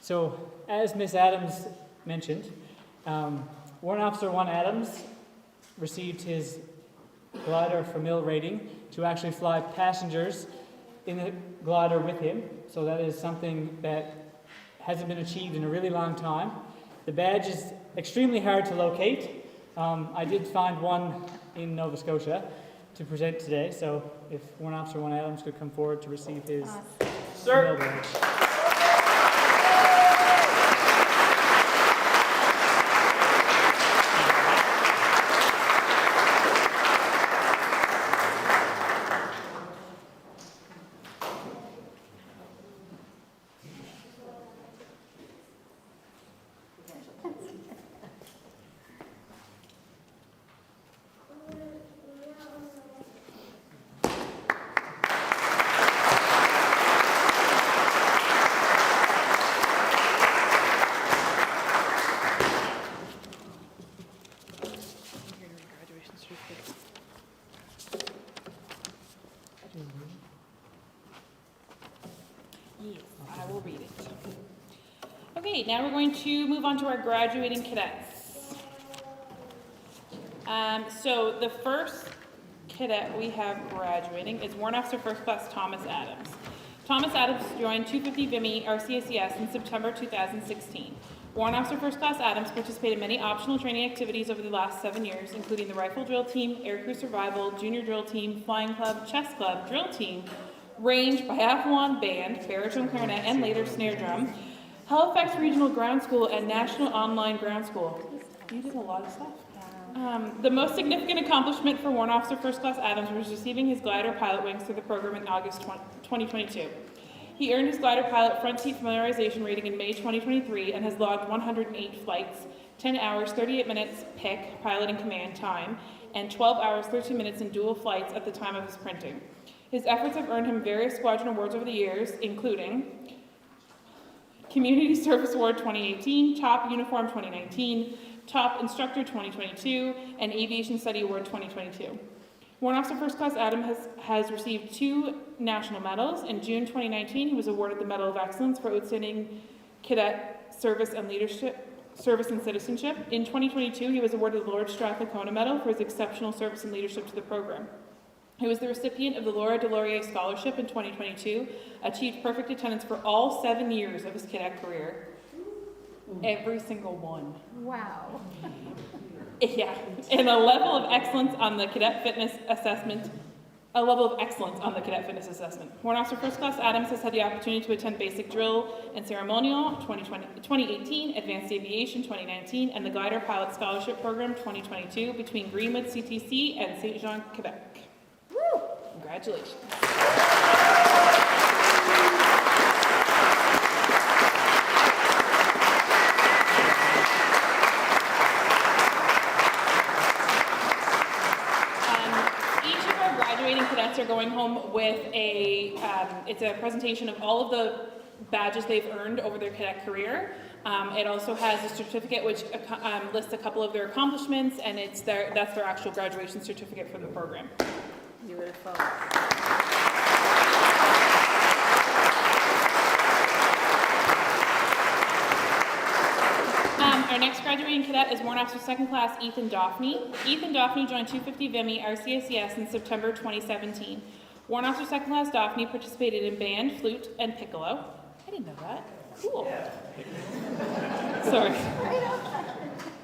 So, as Miss Adams mentioned, Warrant Officer 1 Adams received his glider for MIL rating to actually fly passengers in the glider with him, so that is something that hasn't been achieved in a really long time. The badge is extremely hard to locate. I did find one in Nova Scotia to present today, so if Warrant Officer 1 Adams could come forward to receive his Sir. badge. Okay, now we're going to move on to our graduating cadets. So the first cadet we have graduating is Warrant Officer First Class Thomas Adams. Thomas Adams joined 250 Vimy RCACS in September 2016. Warrant Officer First Class Adams participated in many optional training activities over the last 7 years, including the Rifle Drill Team, Aircrew Survival, Junior Drill Team, Flying Club, Chess Club, Drill Team, Range, Biathlon Band, Baritone Clarinet, and later Snare Drum, Halifax Regional Ground School, and National Online Ground School. You did a lot of stuff. The most significant accomplishment for Warrant Officer First Class Adams was receiving his glider pilot wings through the program in August 2022. He earned his glider pilot front seat familiarization rating in May 2023 and has logged 108 flights, 10 hours, 38 minutes pick, pilot and command time, and 12 hours, 13 minutes in dual flights at the time of his printing. His efforts have earned him various squadron awards over the years, including Community Service Award 2018, Top Uniform 2019, Top Instructor 2022, and Aviation Study Award 2022. Warrant Officer First Class Adams has received 2 national medals. In June 2019, he was awarded the Medal of Excellence for Outstanding Cadet Service and Citizenship. In 2022, he was awarded the Lord Strathcona Medal for his exceptional service and leadership to the program. He was the recipient of the Laura Delorier Scholarship in 2022, achieved perfect attendance for all 7 years of his cadet career. Every single one. Wow. Yeah, and a level of excellence on the cadet fitness assessment. Warrant Officer First Class Adams has had the opportunity to attend basic drill and ceremonial 2018, advanced aviation 2019, and the glider pilot scholarship program 2022 between Greenwood CTC and St. Jean, Quebec. Woo! Congratulations. Cadets are going home with it's a presentation of all of the badges they've earned over their cadet career. It also has a certificate which lists a couple of their accomplishments, and that's their actual graduation certificate from the program. Beautiful. Our next graduating cadet is Warrant Officer Second Class Ethan Doffney. Ethan Doffney joined 250 Vimy RCACS in September 2017. Warrant Officer Second Class Doffney participated in band, flute, and piccolo. I didn't know that. Cool. Sorry.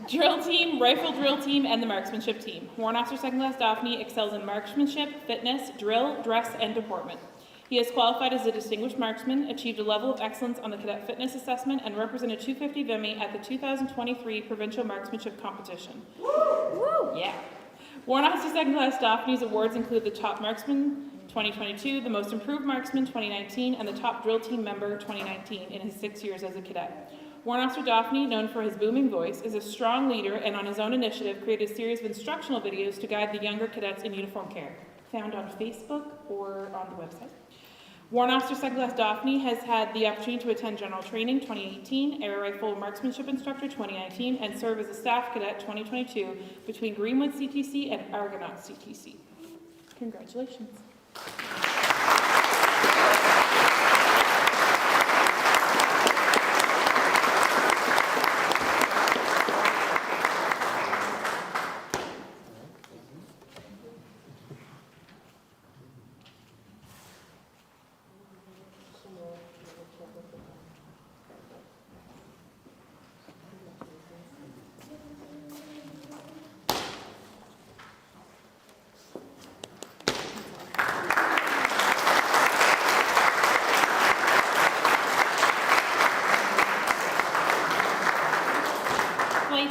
Drill team, rifle drill team, and the marksmanship team. Warrant Officer Second Class Doffney excels in marksmanship, fitness, drill, dress, and deportment. He has qualified as a distinguished marksman, achieved a level of excellence on the cadet fitness assessment, and represented 250 Vimy at the 2023 Provincial Marksmanship Competition. Woo! Yeah. Warrant Officer Second Class Doffney's awards include the Top Marksman 2022, the Most Improved Marksman 2019, and the Top Drill Team Member 2019 in his 6 years as a cadet. Warrant Officer Doffney, known for his booming voice, is a strong leader and on his own initiative created a series of instructional videos to guide the younger cadets in uniform care, found on Facebook or on the website. Warrant Officer Second Class Doffney has had the opportunity to attend General Training 2018, Air Rifle Marksmanship Instructor 2019, and serve as a Staff Cadet 2022 between Greenwood CTC and Argonaut CTC. Congratulations.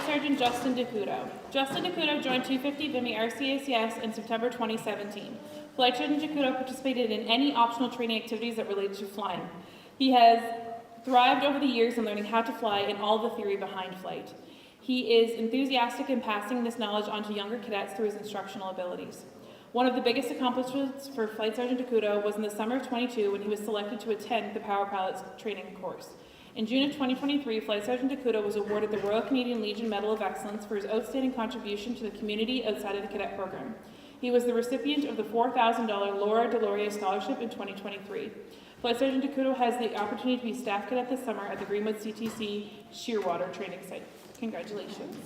Sergeant Justin DeCudo. Justin DeCudo joined 250 Vimy RCACS in September 2017. Flight Sergeant DeCudo participated in any optional training activities that related to flying. He has thrived over the years in learning how to fly and all the theory behind flight. He is enthusiastic in passing this knowledge on to younger cadets through his instructional abilities. One of the biggest accomplishments for Flight Sergeant DeCudo was in the summer of 22 when he was selected to attend the Power Pilots training course. In June of 2023, Flight Sergeant DeCudo was awarded the Royal Canadian Legion Medal of Excellence for his outstanding contribution to the community outside of the cadet program. He was the recipient of the $4,000 Laura Delorier Scholarship in 2023. Flight Sergeant Takuto has the opportunity to be staff cadet this summer at the Greenwood CTC Shearwater training site. Congratulations.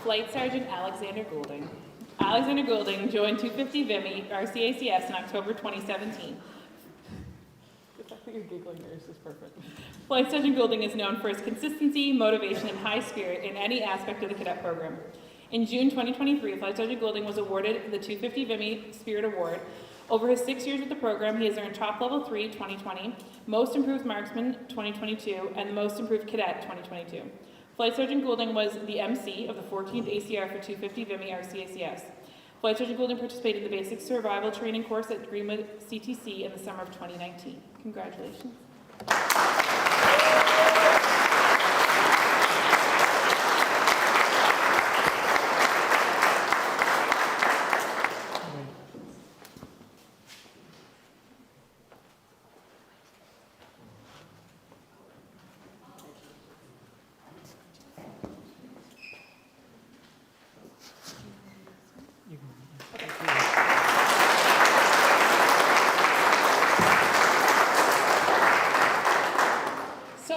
Flight Sergeant Alexander Goulding. Alexander Goulding joined 250 Vimy RCACS in October 2017. The fact that you're giggling there is just perfect. Flight Sergeant Goulding is known for his consistency, motivation, and high spirit in any aspect of the cadet program. In June 2023, Flight Sergeant Goulding was awarded the 250 Vimy Spirit Award. Over his 6 years with the program, he has earned Top Level 3 2020, Most Improved Marksman 2022, and Most Improved Cadet 2022. Flight Sergeant Goulding was the MC of the 14th ACR for 250 Vimy RCACS. Flight Sergeant Goulding participated in the basic survival training course at Greenwood CTC in the summer of 2019. Congratulations.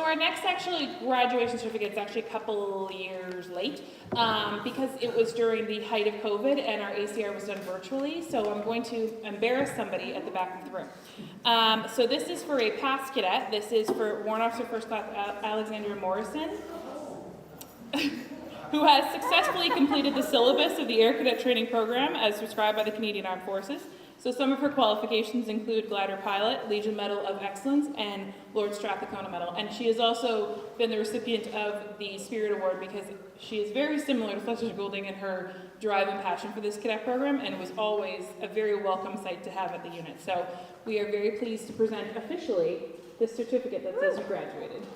Our next graduation certificate is actually a couple years late because it was during the height of COVID and our ACR was done virtually. So I'm going to embarrass somebody at the back of the room. So this is for a past cadet. This is for Warrant Officer First Class Alexandra Morrison, who has successfully completed the syllabus of the Air Cadet Training Program as prescribed by the Canadian Armed Forces. So some of her qualifications include Glider Pilot, Legion Medal of Excellence, and Lord Strathcona Medal. And she has also been the recipient of the Spirit Award because she is very similar to Flight Sergeant Goulding in her drive and passion for this cadet program, and was always a very welcome sight to have at the unit. So we are very pleased to present officially this certificate that says you graduated.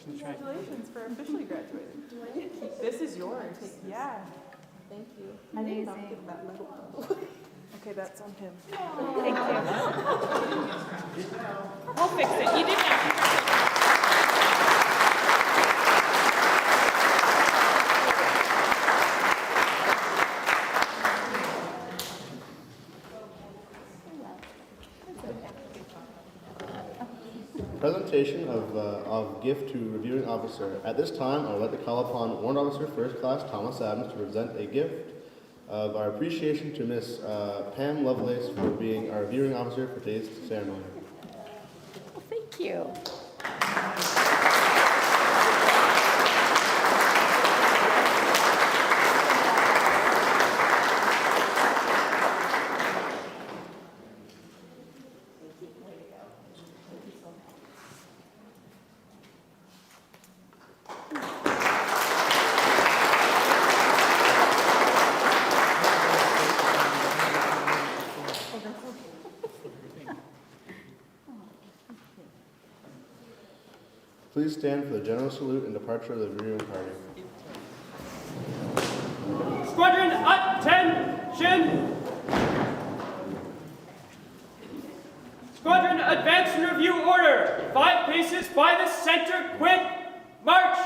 Congratulations for officially graduating. This is yours. Yeah. Thank you. Amazing. Okay, that's on him. Thank you. We'll fix it. You didn't have to. Presentation of gift to reviewing officer. At this time, I would like to call upon Warrant Officer First Class Thomas Adams to present a gift of our appreciation to Miss Pam Lovelace for being our reviewing officer for today's ceremony. Well, thank you. Please stand for the general salute and departure of the reviewing party. Squadron, attention! Squadron, advance and review order. 5 paces by the center, quick, march!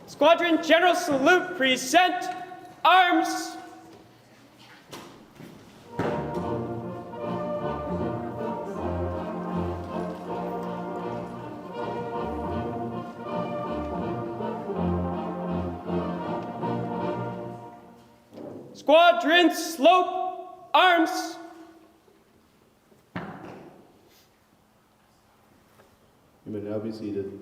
Squadron, general salute, present arms. Squadron, slope, arms. You may now be seated.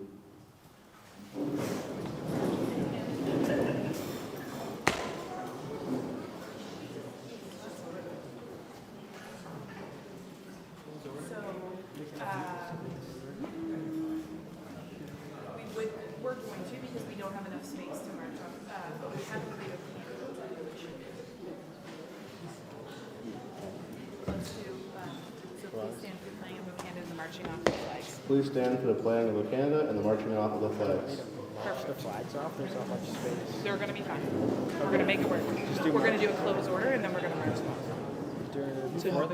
We're going to because we don't have enough space to march on, but we have a bit of Let's do, so please stand for the playing of Canada and the marching off of the flags. Please stand for the playing of Canada and the marching off of the flags. Perfect. The flags off, there's not much space. They're gonna be fine. We're gonna make it work. We're gonna do a close order and then we're gonna march them off.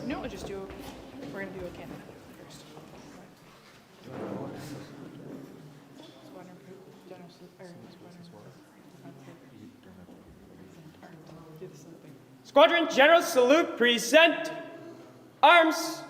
No, just do, we're gonna do a Canada first. Squadron, general, do the same thing. Squadron General Salute, present arms.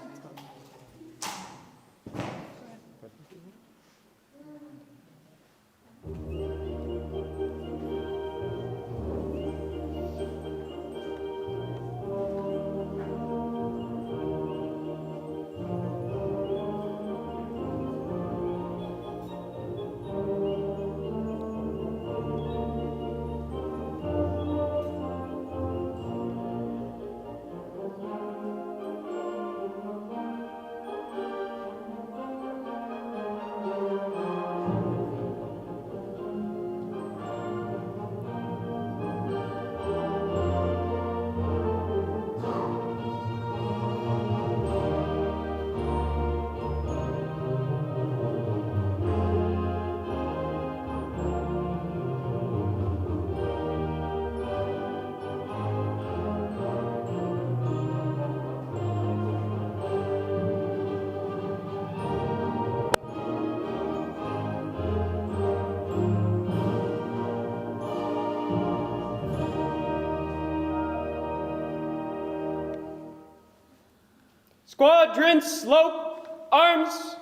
Squadron slope arms.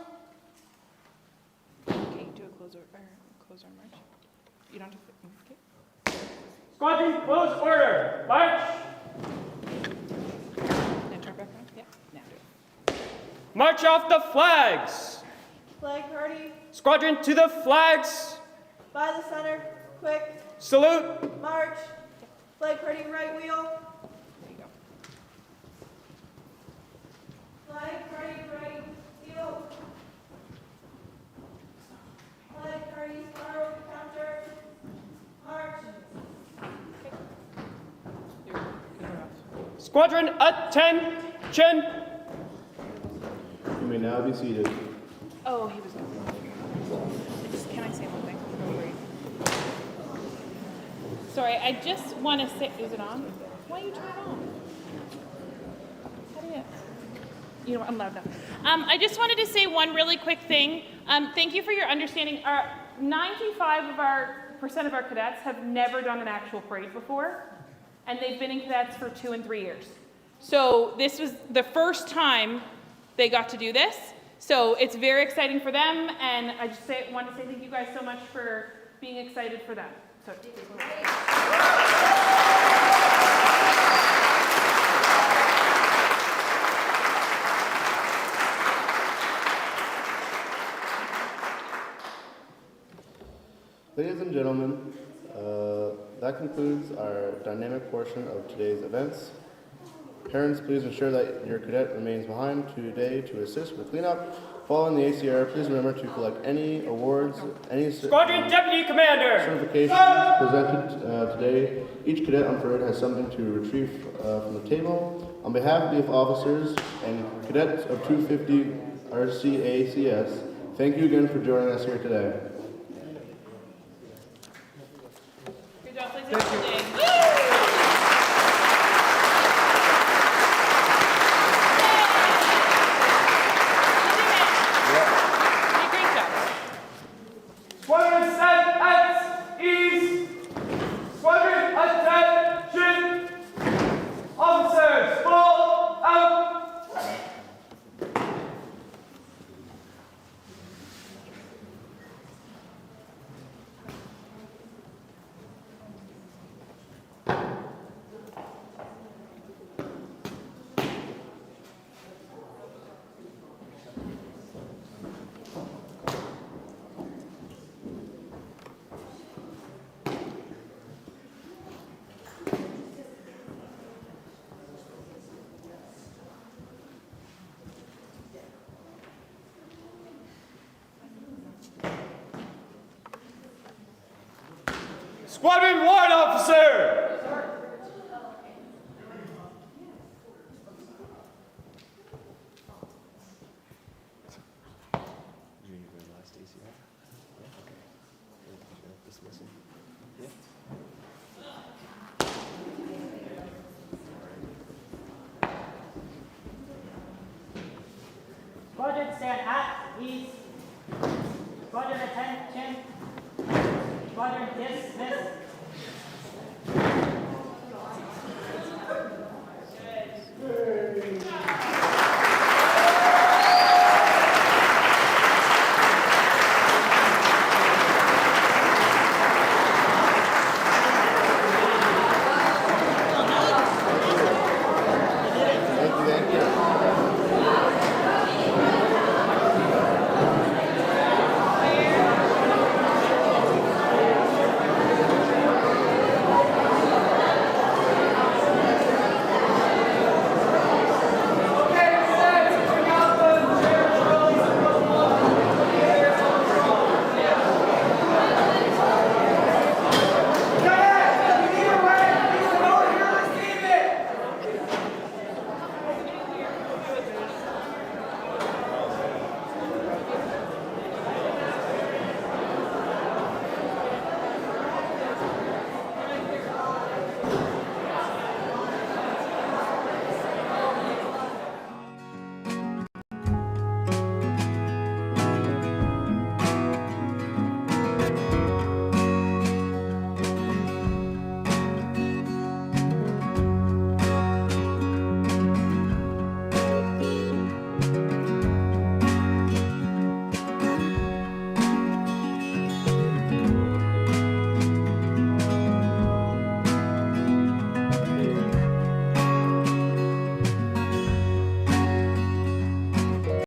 Okay, do a close order march. You don't have to, okay. Squadron close order. March. And turn back around, yeah, now do it. March off the flags. Flag party, Squadron to the flags. by the center, quick, Salute. march. Flag party, right wheel. There you go. Flag party, right wheel. Flag party, forward counter. March. Squadron attention. You may now be seated. Oh, he was going. Can I say one thing? Sorry, I just want to say, is it on? Why you turn it on? How do you know what, I'm loud enough. I just wanted to say one really quick thing. Thank you for your understanding. 95% of our cadets have never done an actual parade before, and they've been in cadets for 2 and 3 years. So this was the first time they got to do this. So it's very exciting for them, and I just want to say thank you guys so much for being excited for them. So, Ladies and gentlemen, that concludes our dynamic portion of today's events. Parents, please ensure that your cadet remains behind today to assist with cleanup. Following the ACR, please remember to collect any awards, any Squadron Deputy Commander. certifications presented today. Each cadet on parade has something to retrieve from the table. On behalf of the officers and cadets of 250 RCACS, thank you again for joining us here today. good job, please. Thank you. Squadron set at ease. Squadron attention. Officers, fall out. Squadron Warrant Officer! Squadron stand at ease. Squadron attention. Squadron dismiss.